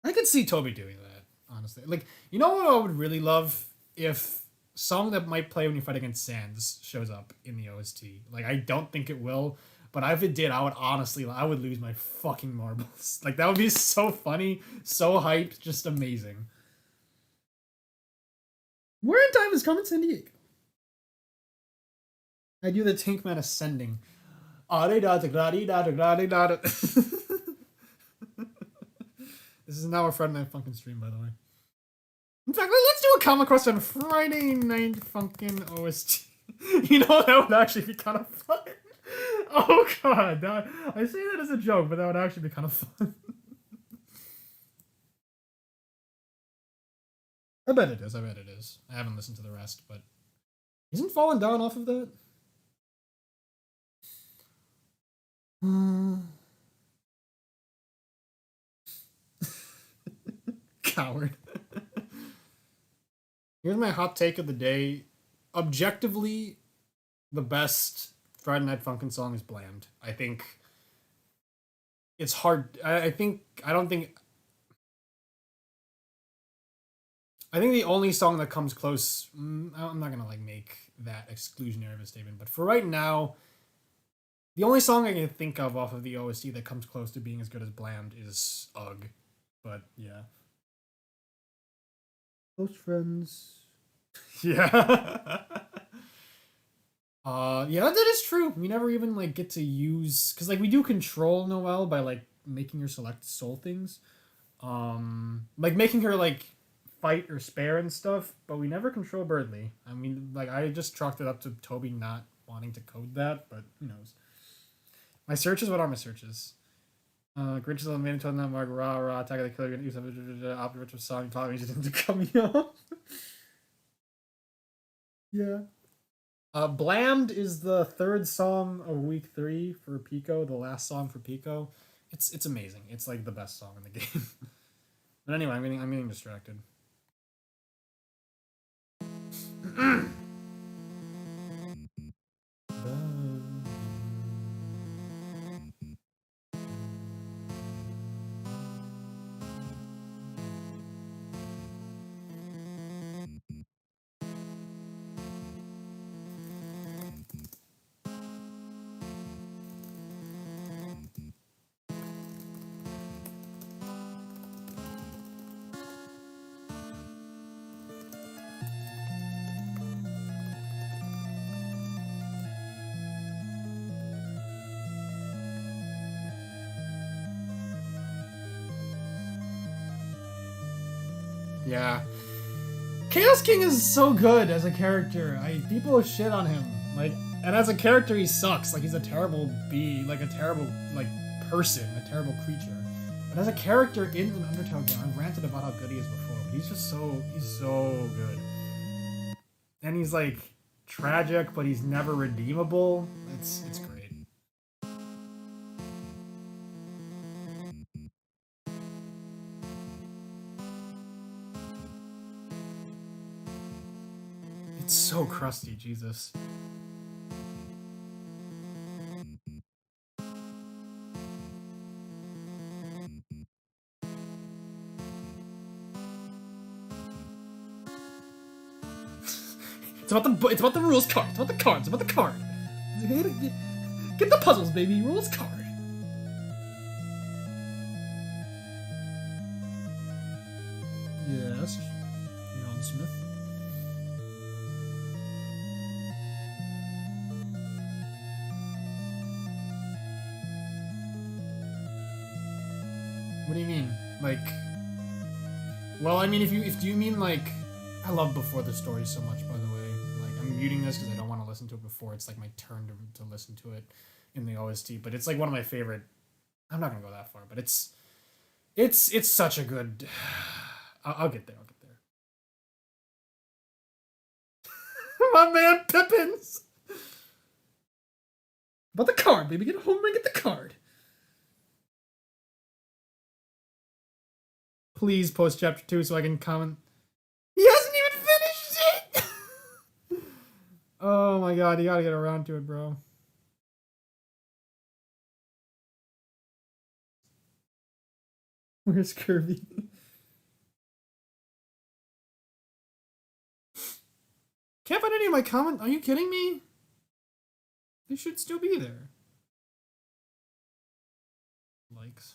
I could see Toby doing that, honestly. Like, you know what I would really love? If song that might play when you fight against Sans shows up in the OST. Like, I don't think it will, but if it did, I would lose my fucking marbles. Like, that would be so funny, so hyped, just amazing. Where in time is Carmen San Diego? I do the Tinkman ascending. This is now a Friday Night Funkin' stream, by the way. In fact, let's do a comic quest on Friday Night Funkin' OST. You know, that would actually be kind of fun. Oh god, I say that as a joke, but that would actually be kind of fun. I bet it is. I haven't listened to the rest, but isn't Fallen Down off of that? Coward. Here's my hot take of the day. Objectively, the best Friday Night Funkin' song is Bland. I think it's hard. I think the only song that comes close, I'm not gonna like make that exclusionary of a statement, but for right now, the only song I can think of off of the OST that comes close to being as good as Bland is Ugh. But yeah. Close friends. Yeah. Yeah, that is true. We never even like get to use, because like we do control Noelle by like making her select soul things, like making her like fight or spare and stuff, but we never control Birdly. I mean, like I just chalked it up to Toby not wanting to code that, but who knows. My searches, what are my searches? Grinch is eliminated, told them Mark, rah, attack of the killer, use operative song, taught me to cut me off. Yeah. Bland is the third song of week 3 for Pico, the last song for Pico. It's amazing. It's like the best song in the game. But anyway, I'm getting distracted. Yeah. Chaos King is so good as a character. People shit on him. Like, and as a character he sucks. Like, he's a terrible like a terrible like person, a terrible creature. But as a character in an Undertale game, I've ranted about how good he is before, but he's so good. And he's like tragic, but he's never redeemable. It's great. It's so crusty, Jesus. It's about the rules card. It's about the cards. It's about the card. Get the puzzles, baby. Rules card. Yes, John Smith. What do you mean? Like, well, I mean, if you mean like, I love Before the Story so much, by the way. Like, I'm muting this because I don't want to listen to it before it's like my turn to listen to it. in the OST, but it's like one of my favorite. I'm not gonna go that far, but it's such a good. I'll get there. I'll get there. My man Pippins. About the card, baby. Get home and get the card. Please post chapter 2 so I can comment. He hasn't even finished it! Oh my god, you gotta get around to it, bro. Where's Kirby? Can't find any of my comments. Are you kidding me? They should still be there. Likes.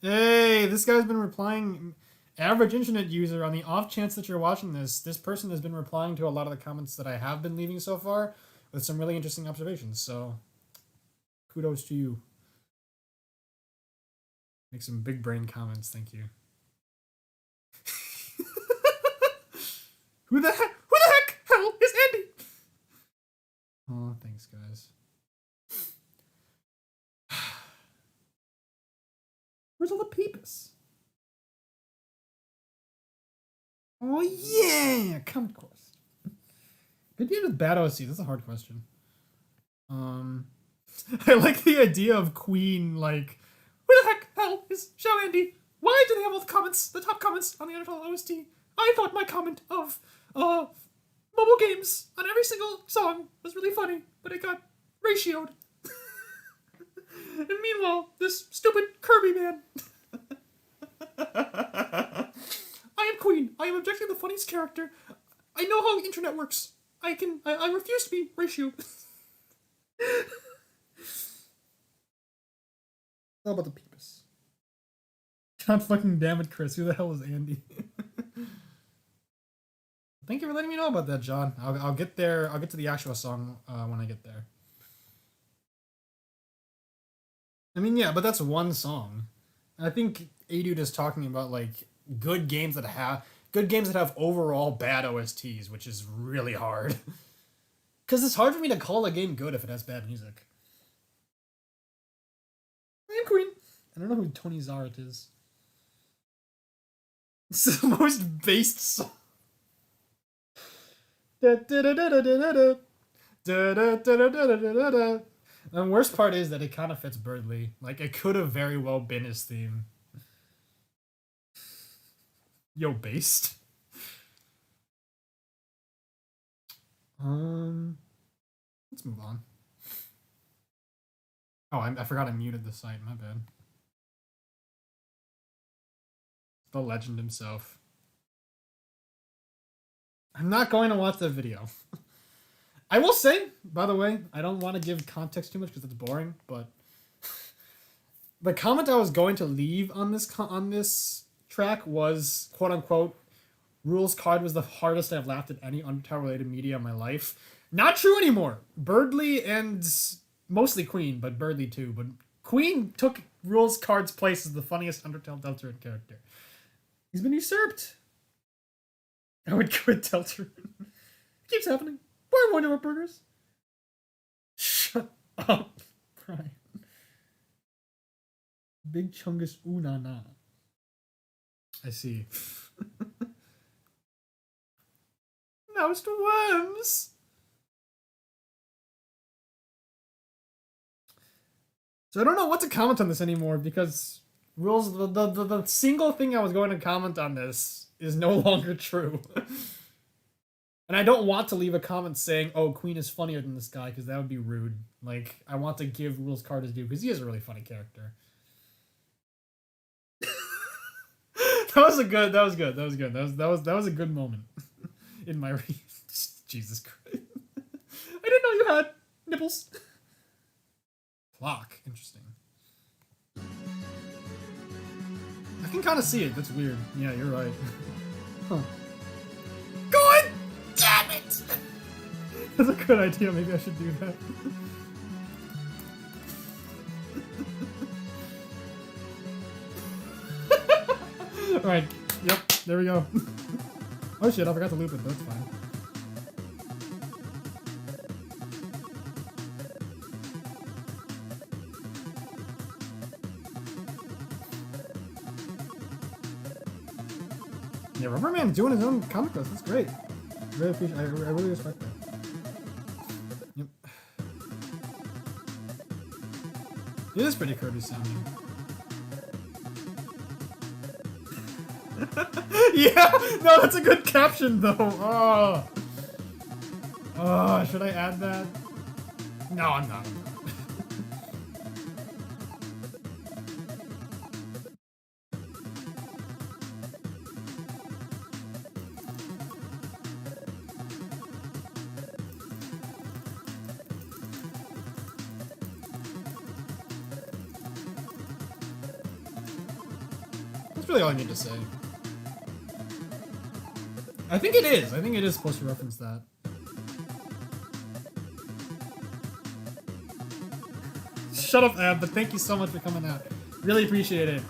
Hey, this guy's been replying. Average internet user, on the off chance that you're watching this person has been replying to a lot of the comments that I have been leaving so far with some really interesting observations. So, kudos to you. Make some big brain comments. Thank you. Who the heck hell is Andy? Oh, thanks, guys. Where's all the peepers? Oh yeah, comment quest. Good game with bad OC. That's a hard question. I like the idea of Queen like, who the heck hell is Shao Andy? Why do they have all the top comments on the Undertale OST? I thought my comment of mobile games on every single song was really funny, but it got ratioed. And meanwhile, this stupid Kirby man. I am Queen. I am objectively the funniest character. I know how the internet works. I refuse to be ratioed. How about the peepus? God fucking damn it, Chris. Who the hell is Andy? Thank you for letting me know about that, John. I'll get there. I'll get to the actual song when I get there. I mean, yeah, but that's one song. I think Adude is talking about like good games that have overall bad OSTs, which is really hard. Because it's hard for me to call a game good if it has bad music. I am Queen. I don't know who Tony Zaret is. It's the most based song. The worst part is that it kind of fits Birdly. Like, it could have very well been his theme. Yo, based. Let's move on. Oh, I forgot I muted the site. My bad. The legend himself. I'm not going to watch that video. I will say, by the way, I don't want to give context too much because it's boring, but the comment I was going to leave on this track was, quote unquote, Rules card was the hardest I've laughed at any Undertale related media in my life. Not true anymore. Birdly and mostly Queen, but Birdly too. But Queen took Rules card's place as the funniest Undertale Deltarune character. He's been usurped. I would quit Deltarune. Keeps happening. More more burgers. Shut up, Brian. Big Chungus Unana. I see. Moused worms. So I don't know what to comment on this anymore because Rules the single thing I was going to comment on this is no longer true. And I don't want to leave a comment saying, oh, Queen is funnier than this guy, because that would be rude. Like, I want to give Rules card his due, because he is a really funny character. That was a good moment in my read. Jesus Christ. I didn't know you had nipples. Clock. Interesting. I can kind of see it. That's weird. Yeah, you're right. Huh. God damn it! That's a good idea. Maybe I should do that. Alright. Yep. There we go. Oh shit, I forgot to loop it, but that's fine. Yeah, Rubberman's doing his own comic books. That's great. Really appreciate. I really respect that. Yep. It is pretty Kirby sounding. Yeah, no, that's a good caption though. Oh, oh, should I add that? No, I'm not. That's really all I need to say. I think it is. I think it is supposed to reference that. Shut up, Ab, but thank you so much for coming out. Really appreciate it.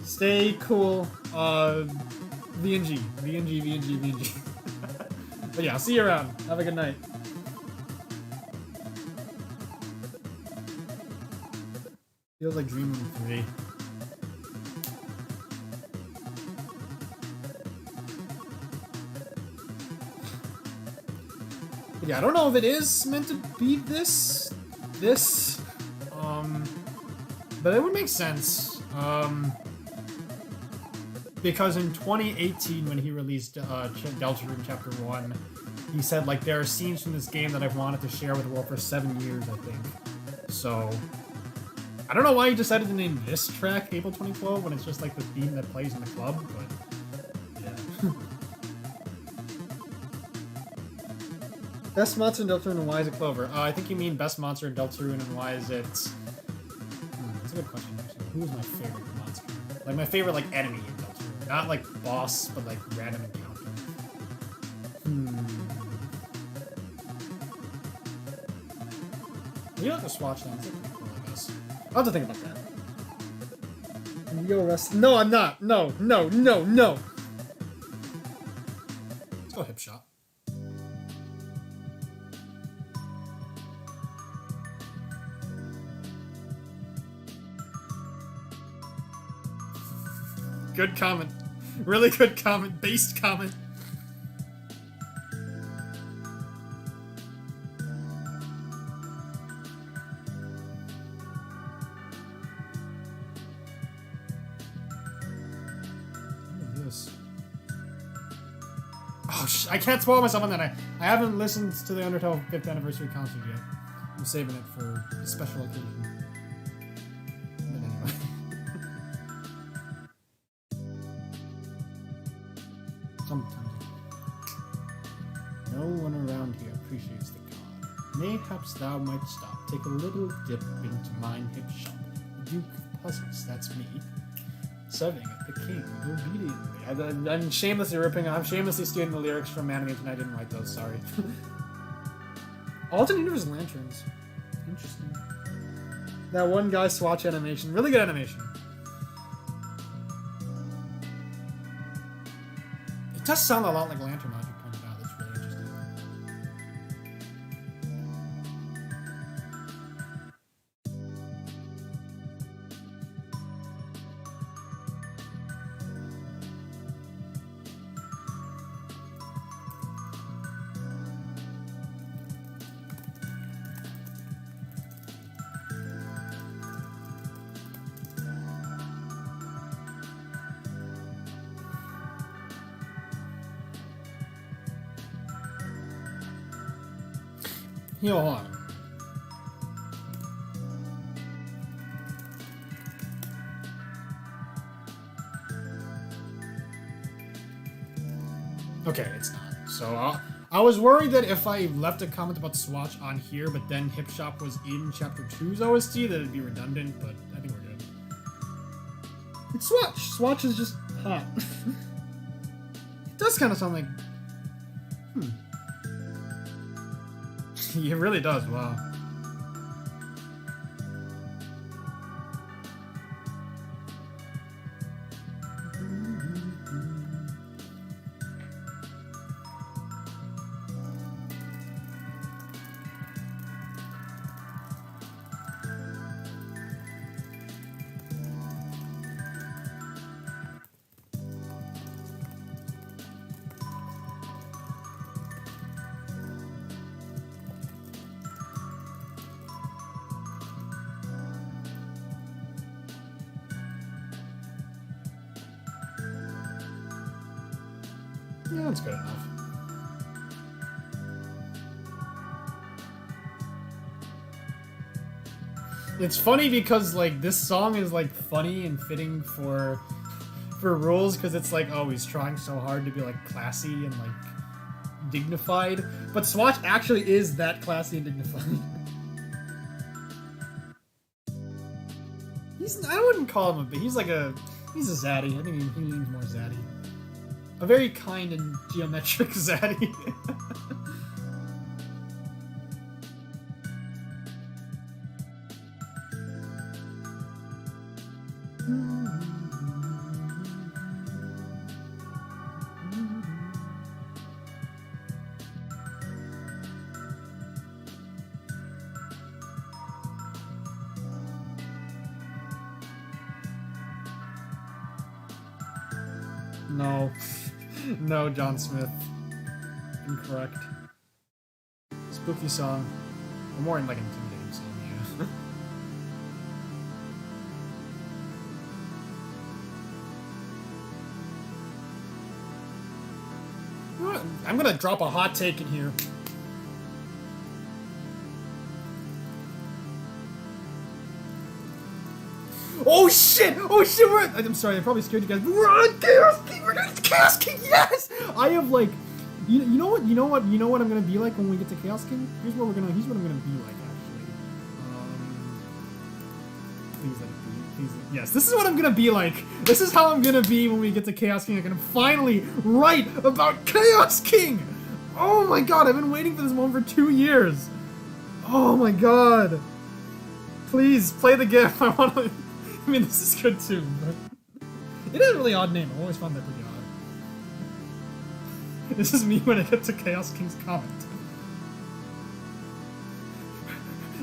Stay cool. VNG. VNG, VNG, VNG. But yeah, I'll see you around. Have a good night. Feels like Dream Room 3. Yeah, I don't know if it is meant to be this, but it would make sense, because in 2018 when he released Deltarune Chapter 1, he said, like, there are scenes from this game that I've wanted to share with the world for 7 years, I think. So, I don't know why he decided to name this track April 2012 when it's just, like, the theme that plays in the club, but, yeah. Best monster in Deltarune and why is it Clover? I think you mean best monster in Deltarune and why is it... that's a good question, actually. Who is my favorite monster? Like, my favorite, like, enemy in Deltarune. Not, like, boss, but, like, random encounter. You have to swatch them. It's pretty cool, I guess. I'll have to think about that. Yo, rest. No, I'm not. No, no, no, no. Let's go hip shot. Good comment. Really good comment. Based comment. What is this? Oh, I can't spoil myself on that. I haven't listened to the Undertale 5th anniversary concert yet. I'm saving it for a special occasion. But anyway. Sometimes. No one around here appreciates the god. Mayhaps thou might stop, take a little dip into mine hip shop. Duke of Puzzles, that's me. Serving at the king obediently. I'm shamelessly I'm shamelessly stealing the lyrics from Animation. I didn't write those, sorry. Alternate Universe Lanterns. Interesting. That one guy swatch animation. Really good animation. It does sound a lot like Lantern Logic pointed out. That's really interesting. Yo, hold on. Okay, it's not. So I was worried that if I left a comment about Swatch on here, but then Hip Shop was in Chapter 2's OST, that it'd be redundant, but I think we're good. It's Swatch. Swatch is just hot. It does kind of sound like... It really does, wow. Yeah, that's good enough. It's funny because like this song is like funny and fitting for rules because it's like, oh, he's trying so hard to be like classy and like dignified, but Swatch actually is that classy and dignified. I wouldn't call him he's a zaddy. I think he leans more zaddy. A very kind and geometric zaddy. No. No, John Smith. Incorrect. Spooky song. Or more like an intimidating song, yeah. I'm gonna drop a hot take in here. Oh shit! Oh shit! I'm sorry, I probably scared you guys. But we're on Chaos King. We're going to Chaos King. Yes! I have like, you know what I'm gonna be like when we get to Chaos King. Here's what I'm gonna be like actually. Please let it be. Please. Yes, this is what I'm gonna be like. This is how I'm gonna be when we get to Chaos King. I'm gonna finally write about Chaos King. Oh my god! I've been waiting for this moment for 2 years. Oh my god! Please play the GIF. I want to. I mean, this is good too, but it is a really odd name. I've always found that pretty odd. This is me when I get to Chaos King's comment.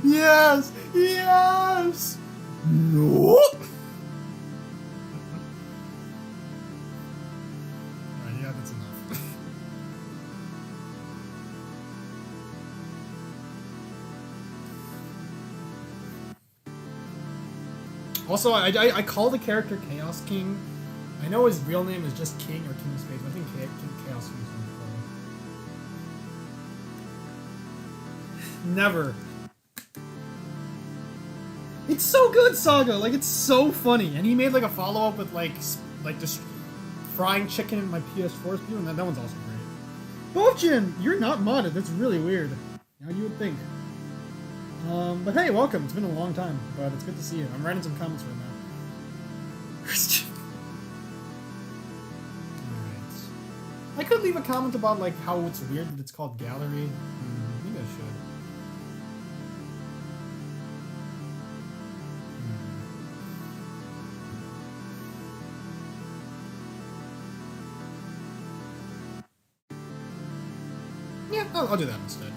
Yes! Yes! No! Alright, yeah, that's enough. Also, I call the character Chaos King. I know his real name is just King or King of Spades, but I think Chaos King is really cool. Never. It's so good, Saga! Like, it's so funny. And he made, like, a follow-up with, like just frying chicken in my PS4 speed, and that one's also great. Bojin! You're not modded. That's really weird. Now you would think. But hey, welcome. It's been a long time, but it's good to see you. I'm writing some comments right now. Christian. Alright. I could leave a comment about, like, how it's weird that it's called Gallery. Maybe I should. Yeah, I'll do that instead.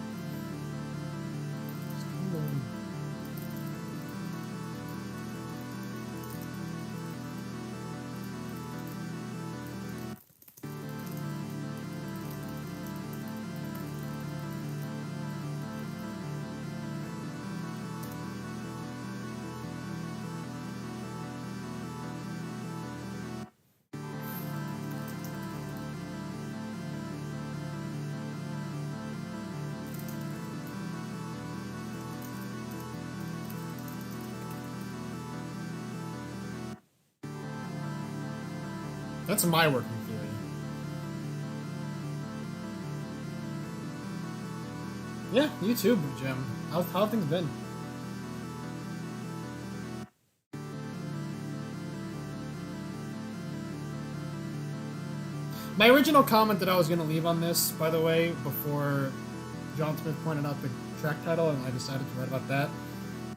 That's my working theory. Yeah, you too, Jim. How have things been? My original comment that I was going to leave on this, by the way, before John Smith pointed out the track title and I decided to write about that,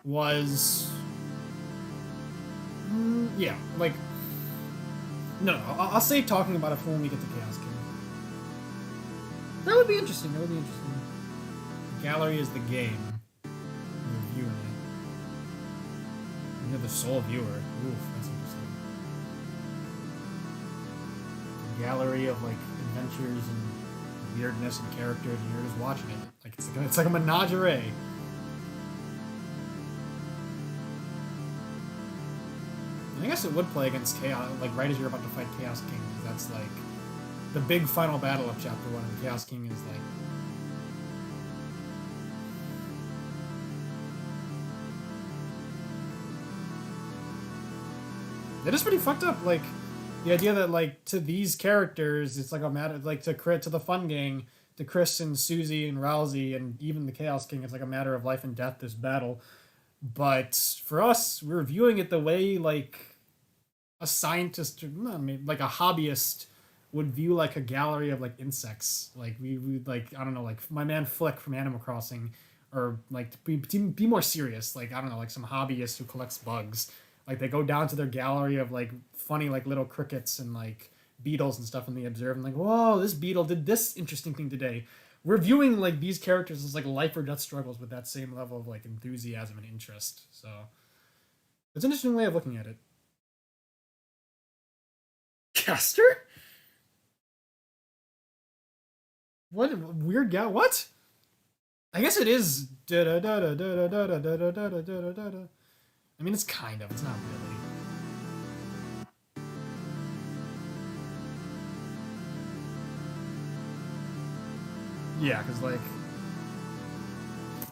was... yeah, like... No, I'll save talking about it for when we get to Chaos King. That would be interesting. That would be interesting. The gallery is the game. You're viewing it. You're the sole viewer. Oof, that's interesting. The gallery of like adventures and weirdness and characters, and you're just watching it. Like it's like a menagerie. I guess it would play against Chaos, like right as you're about to fight Chaos King, because that's like the big final battle of chapter 1, and Chaos King is like. It is pretty fucked up, like, the idea that, like, to these characters, it's like a matter, like, to the Fun Gang, to Chris and Susie and Rousey, and even the Chaos King, it's like a matter of life and death, this battle. But for us, we're viewing it the way, like, a scientist, or like a hobbyist would view, like, a gallery of, like, insects. Like, we like, I don't know, like, my man Flick from Animal Crossing, or, like, to be more serious, like, I don't know, like, some hobbyist who collects bugs. Like, they go down to their gallery of, like, funny, like, little crickets and, like, beetles and stuff, and they observe and, like, whoa, this beetle did this interesting thing today. We're viewing, like, these characters as, like, life or death struggles with that same level of, like, enthusiasm and interest. So it's an interesting way of looking at it. Caster? What weird gal? What? I guess it is. I mean, it's kind of. It's not really. Yeah, because, like,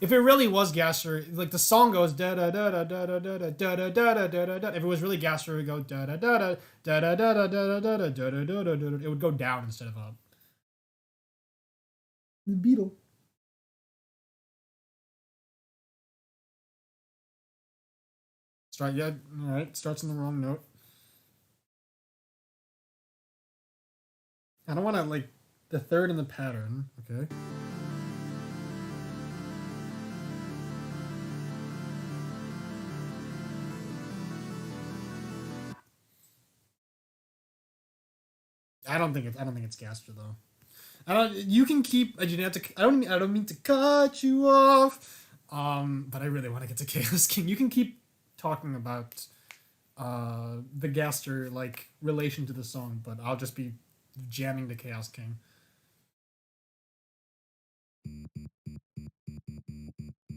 if it really was Gaster, like, the song goes da da da da da da da da da da da da da. If it was really Gaster, it would go da da da da da da da da da da da da da da da. It would go down instead of up. The beetle. Start, yeah, all right. Starts on the wrong note. I don't want to, like, the third in the pattern. Okay. I don't think it's Gaster though. I don't. You can keep. I didn't have to. I don't mean to cut you off. But I really want to get to Chaos King. You can keep talking about the Gaster, like, relation to the song, but I'll just be jamming to Chaos King.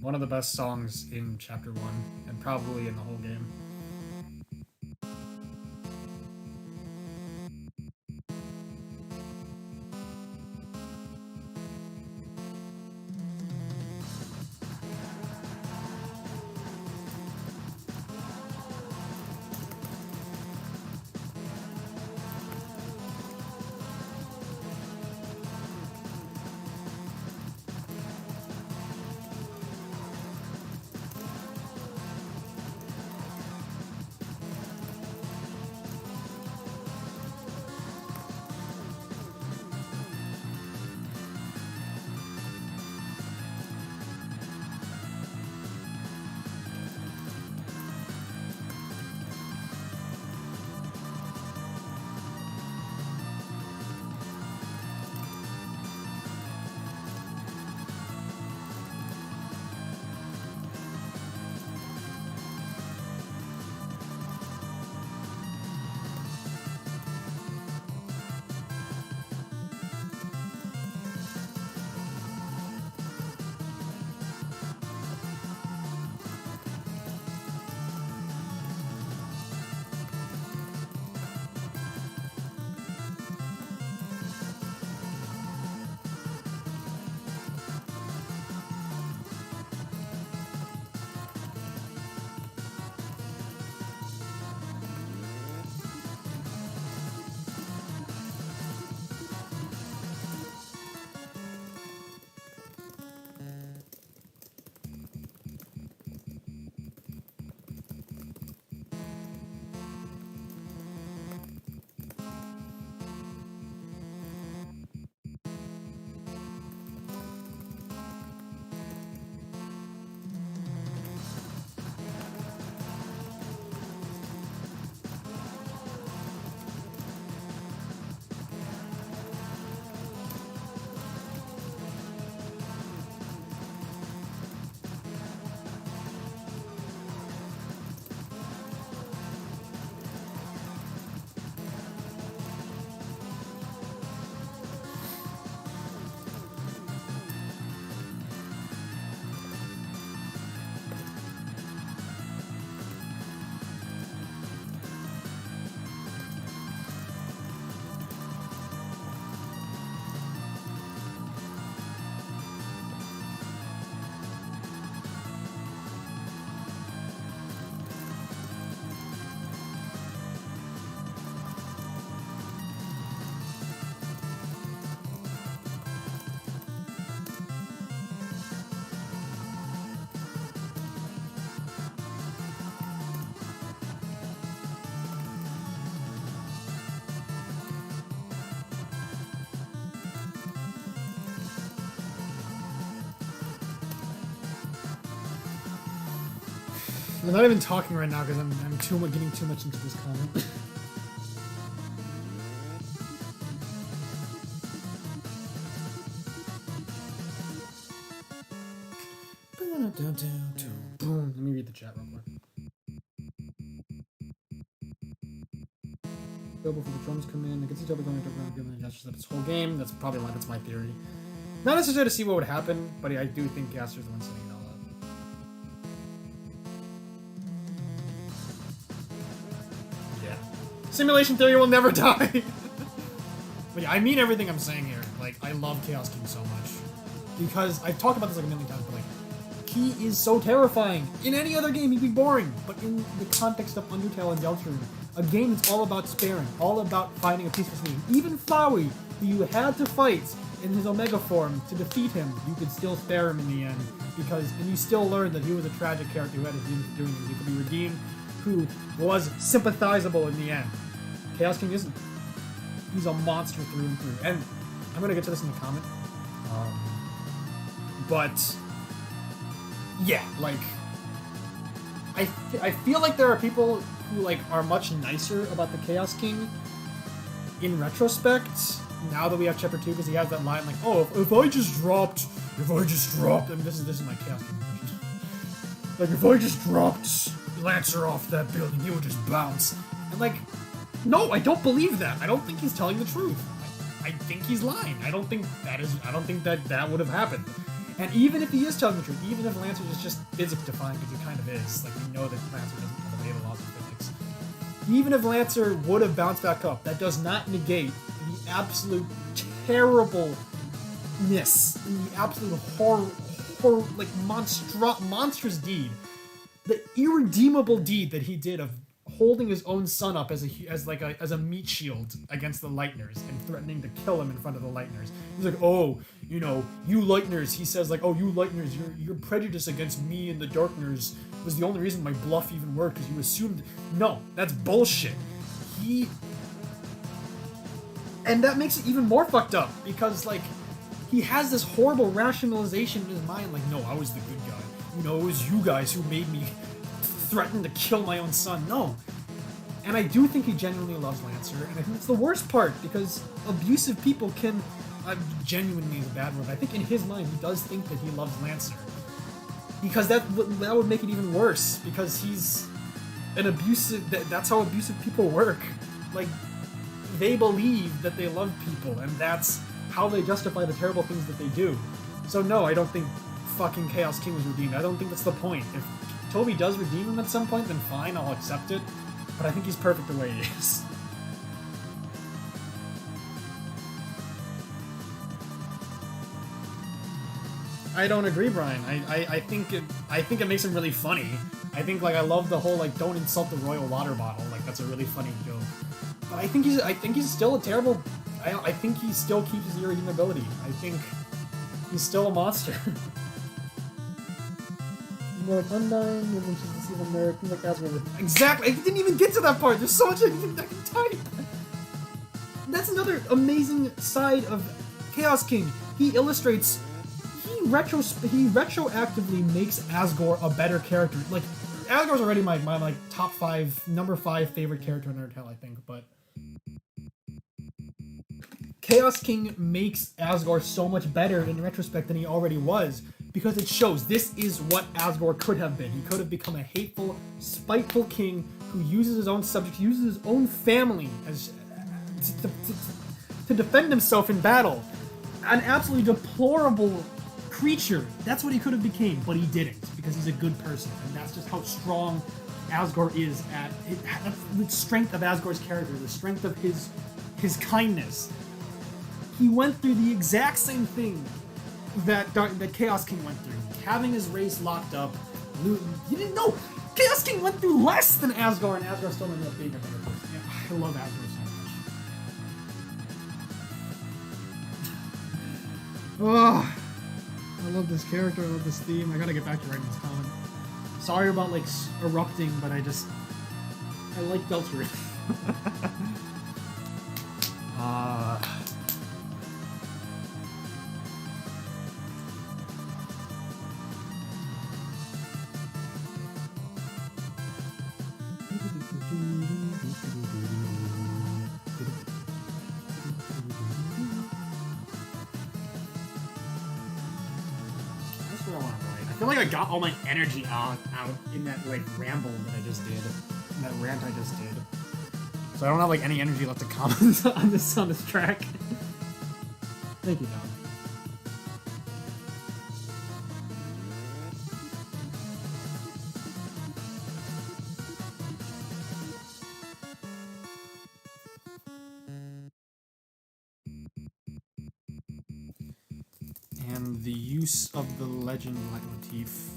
One of the best songs in chapter 1, and probably in the whole game. We're not even talking right now because I'm getting too much into this comment. Boom. Let me read the chat real quick. Before the drums come in, I can see Toby going to giving the gestures up this whole game. That's probably why that's my theory. Not necessarily to see what would happen, but I do think Gaster's the one saying it all out. Yeah. Simulation theory will never die! But yeah, I mean everything I'm saying here. Like, I love Chaos King so much. Because I've talked about this like a million times, but like, he is so terrifying. In any other game, he'd be boring. But in the context of Undertale and Deltarune, a game that's all about sparing, all about finding a peaceful solution. Even Flowey, who you had to fight in his Omega form to defeat him, you could still spare him in the end. And you still learned that he was a tragic character who had his demons doing things. He could be redeemed, who was sympathizable in the end. Chaos King isn't. He's a monster through and through. And I'm gonna get to this in the comment. But yeah, like I feel like there are people who like are much nicer about the Chaos King in retrospect now that we have Chapter 2, because he has that line like, oh, if I just dropped, and this is my Chaos King impression. Like, if I just dropped Lancer off that building, he would just bounce. And like, no, I don't believe that. I don't think he's telling the truth. I think he's lying. I don't think that would have happened. And even if he is telling the truth, even if Lancer is just physics defying, because he kind of is, like, we know that Lancer doesn't obey the laws of physics. Even if Lancer would have bounced back up, that does not negate the absolute terribleness and the absolute horror, like, monstrous deed, the irredeemable deed that he did of holding his own son up as a meat shield against the Lightners and threatening to kill him in front of the Lightners. He's like, oh, you know, you Lightners. He says like, oh, you Lightners, your prejudice against me and the Darkners was the only reason my bluff even worked, because you assumed. No, that's bullshit. And that makes it even more fucked up, because like he has this horrible rationalization in his mind, like, no, I was the good guy. You know, it was you guys who made me threaten to kill my own son. No. And I do think he genuinely loves Lancer, and I think it's the worst part, because abusive people can... genuinely is a bad word, but I think in his mind he does think that he loves Lancer. Because that would make it even worse, because he's an abusive... That's how abusive people work. Like, they believe that they love people, and that's how they justify the terrible things that they do. So no, I don't think fucking Chaos King was redeemed. I don't think that's the point. If Toby does redeem him at some point, then fine, I'll accept it. But I think he's perfect the way he is. I don't agree, Brian. I think it makes him really funny. I think, like, I love the whole, like, don't insult the royal water bottle. Like, that's a really funny joke. But I think he's still a terrible... I think he still keeps his irredeemability. I think he's still a monster. More like Undyne, when she's deceiving there, things like that. Exactly! I didn't even get to that part! There's so much I can type! That's another amazing side of Chaos King. He illustrates... He retroactively makes Asgore a better character. Like, Asgore's already my like top 5, number 5 favorite character in Undertale, I think, but... Chaos King makes Asgore so much better in retrospect than he already was, because it shows this is what Asgore could have been. He could have become a hateful, spiteful king who uses his own subjects, uses his own family as to defend himself in battle. An absolutely deplorable creature. That's what he could have became, but he didn't, because he's a good person, and that's just how strong Asgore is at it. That's the strength of Asgore's character, the strength of his kindness. He went through the exact same thing that Chaos King went through. Having his race locked up. You didn't know! Chaos King went through less than Asgore, and Asgore still ended up being a better person. Yeah, I love Asgore so much. Oh, I love this character, I love this theme. I gotta get back to writing this comment. Sorry about, like, erupting, but I like Deltarune. feel like I got all my energy out in that like ramble that I just did, in that rant I just did. So I don't have like any energy left to comment on this track. Thank you, Don. And the use of the legend leitmotif.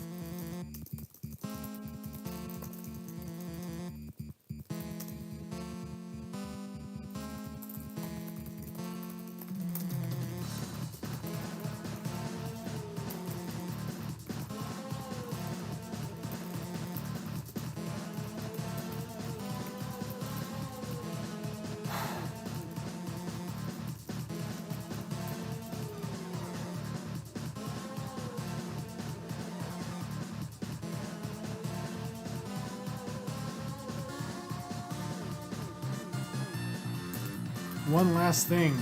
One last thing.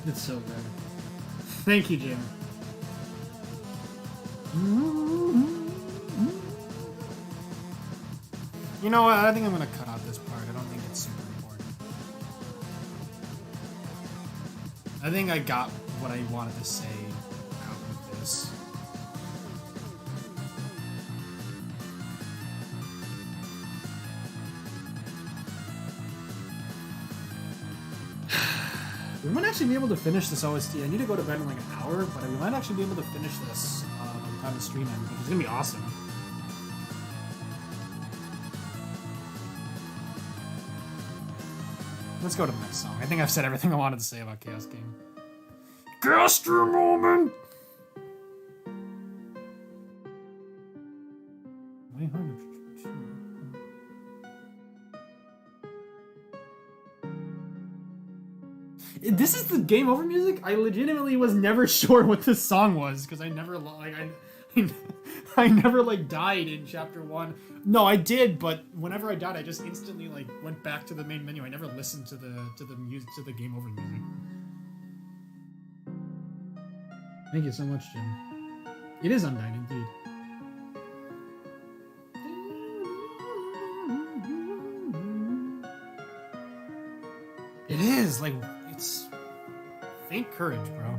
It's so good. Thank you, Jim. You know what? I think I'm gonna cut out this part. I don't think it's super important. I think I got what I wanted to say out with this. We might actually be able to finish this OST. I need to go to bed in like an hour, but we might actually be able to finish this by the time the stream ends, which is gonna be awesome. Let's go to the next song. I think I've said everything I wanted to say about Chaos Game. Gaster moment! This is the game over music? I legitimately was never sure what this song was because I never I never like died in chapter 1. No, I did, but whenever I died, I just instantly like went back to the main menu. I never listened to the music, to the game over music. Thank you so much, Jim. It is Undyne indeed. It is like it's faint courage, bro.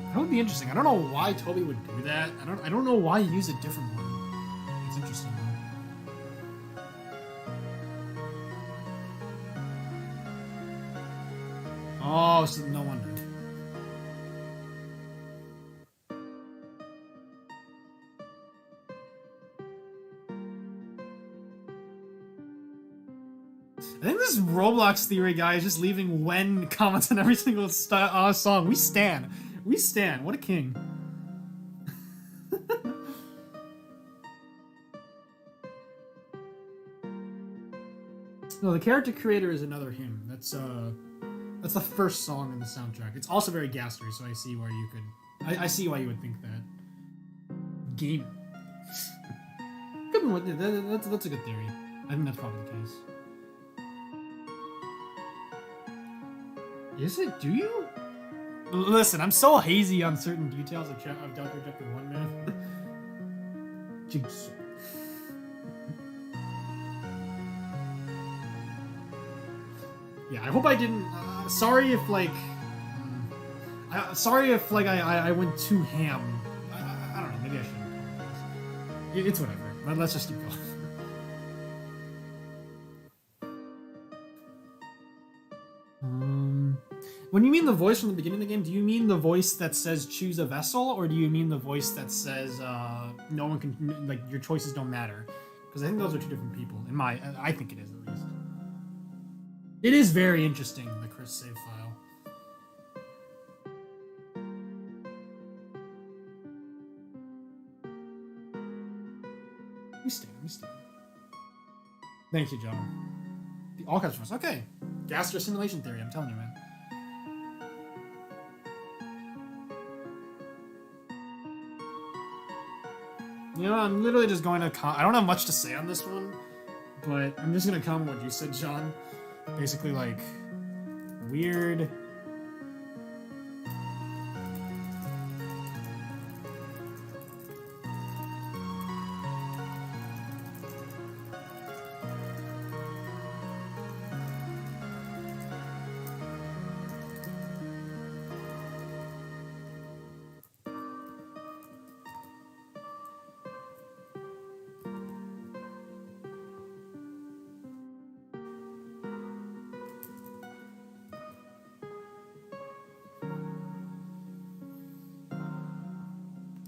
That would be interesting. I don't know why Toby would do that. I don't know why he used a different one. It's interesting though. Oh, so no wonder. I think this Roblox theory guy is just leaving when comments on every single song. We stan. We stan. What a king. No, the character creator is another hymn. That's the first song in the soundtrack. It's also very ghastly, so I see where you could. I see why you would think that. Game. Good That's a good theory. I think that's probably the case. Is it? Do you? Listen, I'm so hazy on certain details of Doctor Chapter 1, man. Jigsaw. Yeah, I hope I didn't. Sorry if like. Sorry if like I went too ham. I don't know. Maybe I shouldn't. It's whatever. But let's just keep going. When you mean the voice from the beginning of the game, do you mean the voice that says choose a vessel, or do you mean the voice that says no one can, like, your choices don't matter? Because I think those are two different people. I think it is, at least. It is very interesting, the Chris save file. We stand. Thank you, John. The all customers. Okay. Gastro simulation theory, I'm telling you, man. You know, I'm literally just going to I don't have much to say on this one, but I'm just going to comment what you said, John. Basically, like, weird.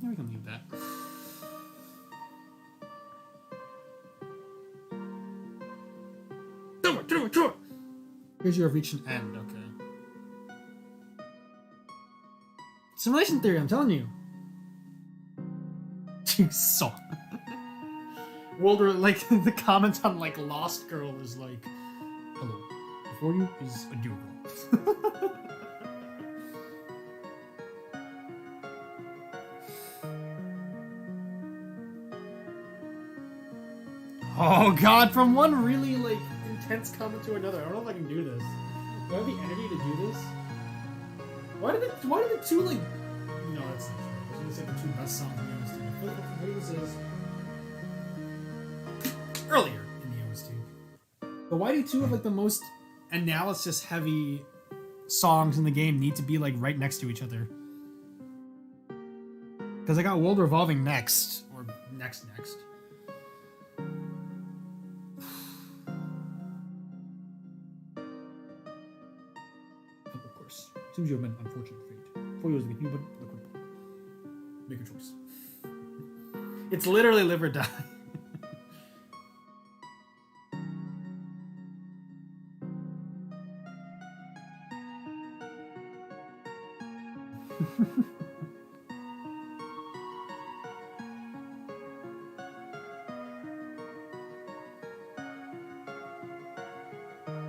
Yeah, we can leave that. Do it! Here's your reach an end, okay. Simulation theory, I'm telling you. Jigsaw. World, like, the comments on, like, Lost Girl is like, hello, before you is a duo. Oh god, from one really, like, intense comment to another. I don't know if I can do this. Do I have the energy to do this? Why did the two, like... No, that's not true. I was gonna say the two best songs in the OST. I feel like maybe this is... earlier in the OST. But why do two of, like, the most analysis-heavy songs in the game need to be, like, right next to each other? Because I got World Revolving next. Or next. Of course. Seems you have an unfortunate fate. 4 years with you, but liquid pop. Make a choice. It's literally live or die.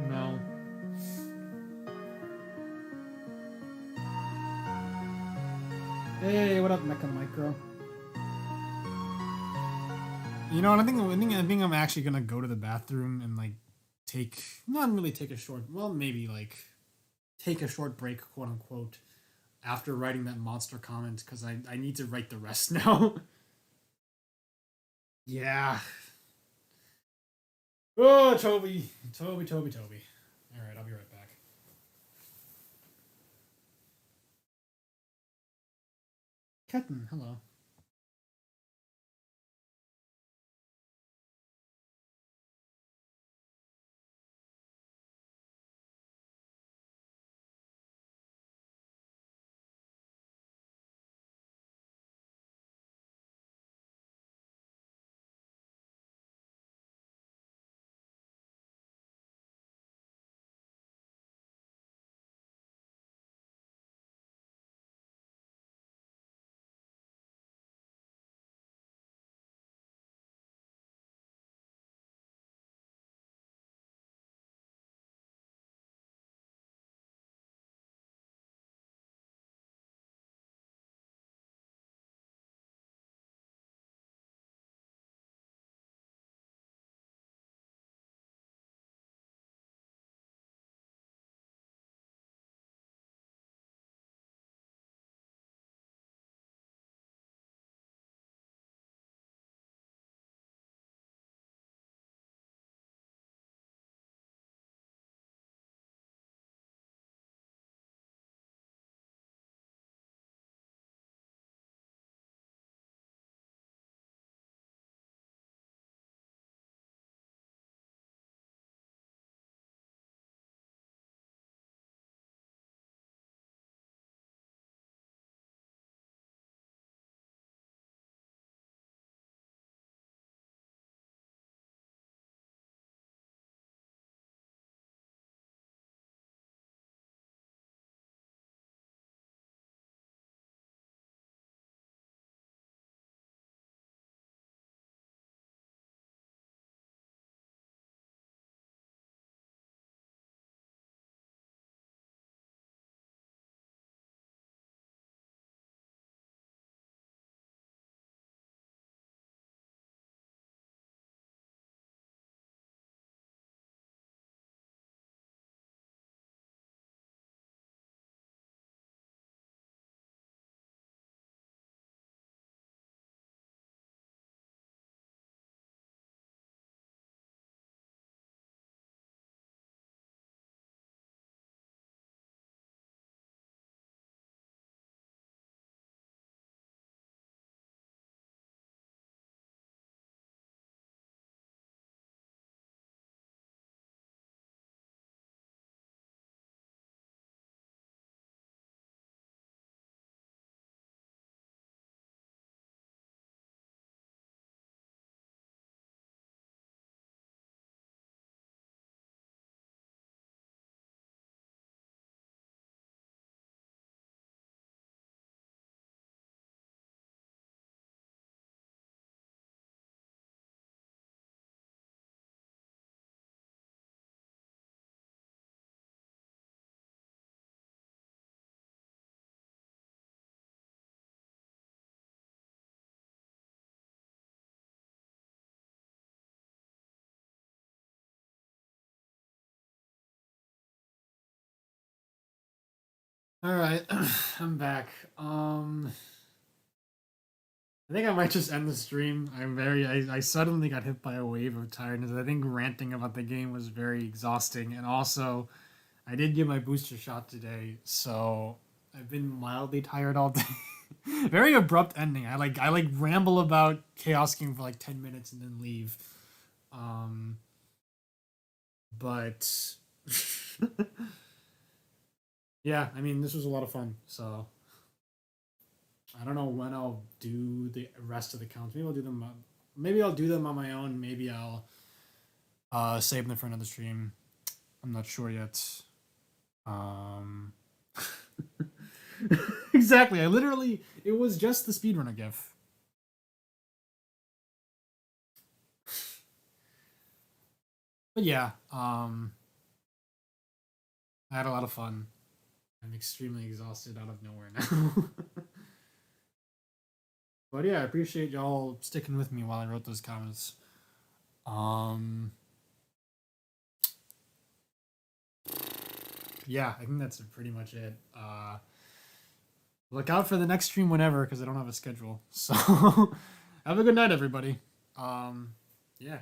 No. Hey, what up, Mecha Micro? You know what? I think I'm actually gonna go to the bathroom and, like, not really take a short, well, maybe, like, take a short break, quote unquote, after writing that monster comment, because I need to write the rest now. Yeah. Oh, Toby. Alright, I'll be right back. Ketten, hello. All right, I'm back. I think I might just end the stream. I suddenly got hit by a wave of tiredness. I think ranting about the game was very exhausting, and also I did get my booster shot today, so I've been mildly tired all day. Very abrupt ending. I ramble about Chaos King for like 10 minutes and then leave. Um, but yeah, I mean this was a lot of fun. So I don't know when I'll do the rest of the counts. Maybe I'll do them. Maybe I'll do them on my own. Maybe I'll save them for another stream. I'm not sure yet. Um, exactly. It was just the speedrunner gif. But yeah, I had a lot of fun. I'm extremely exhausted out of nowhere now. But yeah, I appreciate y'all sticking with me while I wrote those comments. Um, yeah, I think that's pretty much it. Look out for the next stream whenever because I don't have a schedule. So have a good night, everybody. Yeah.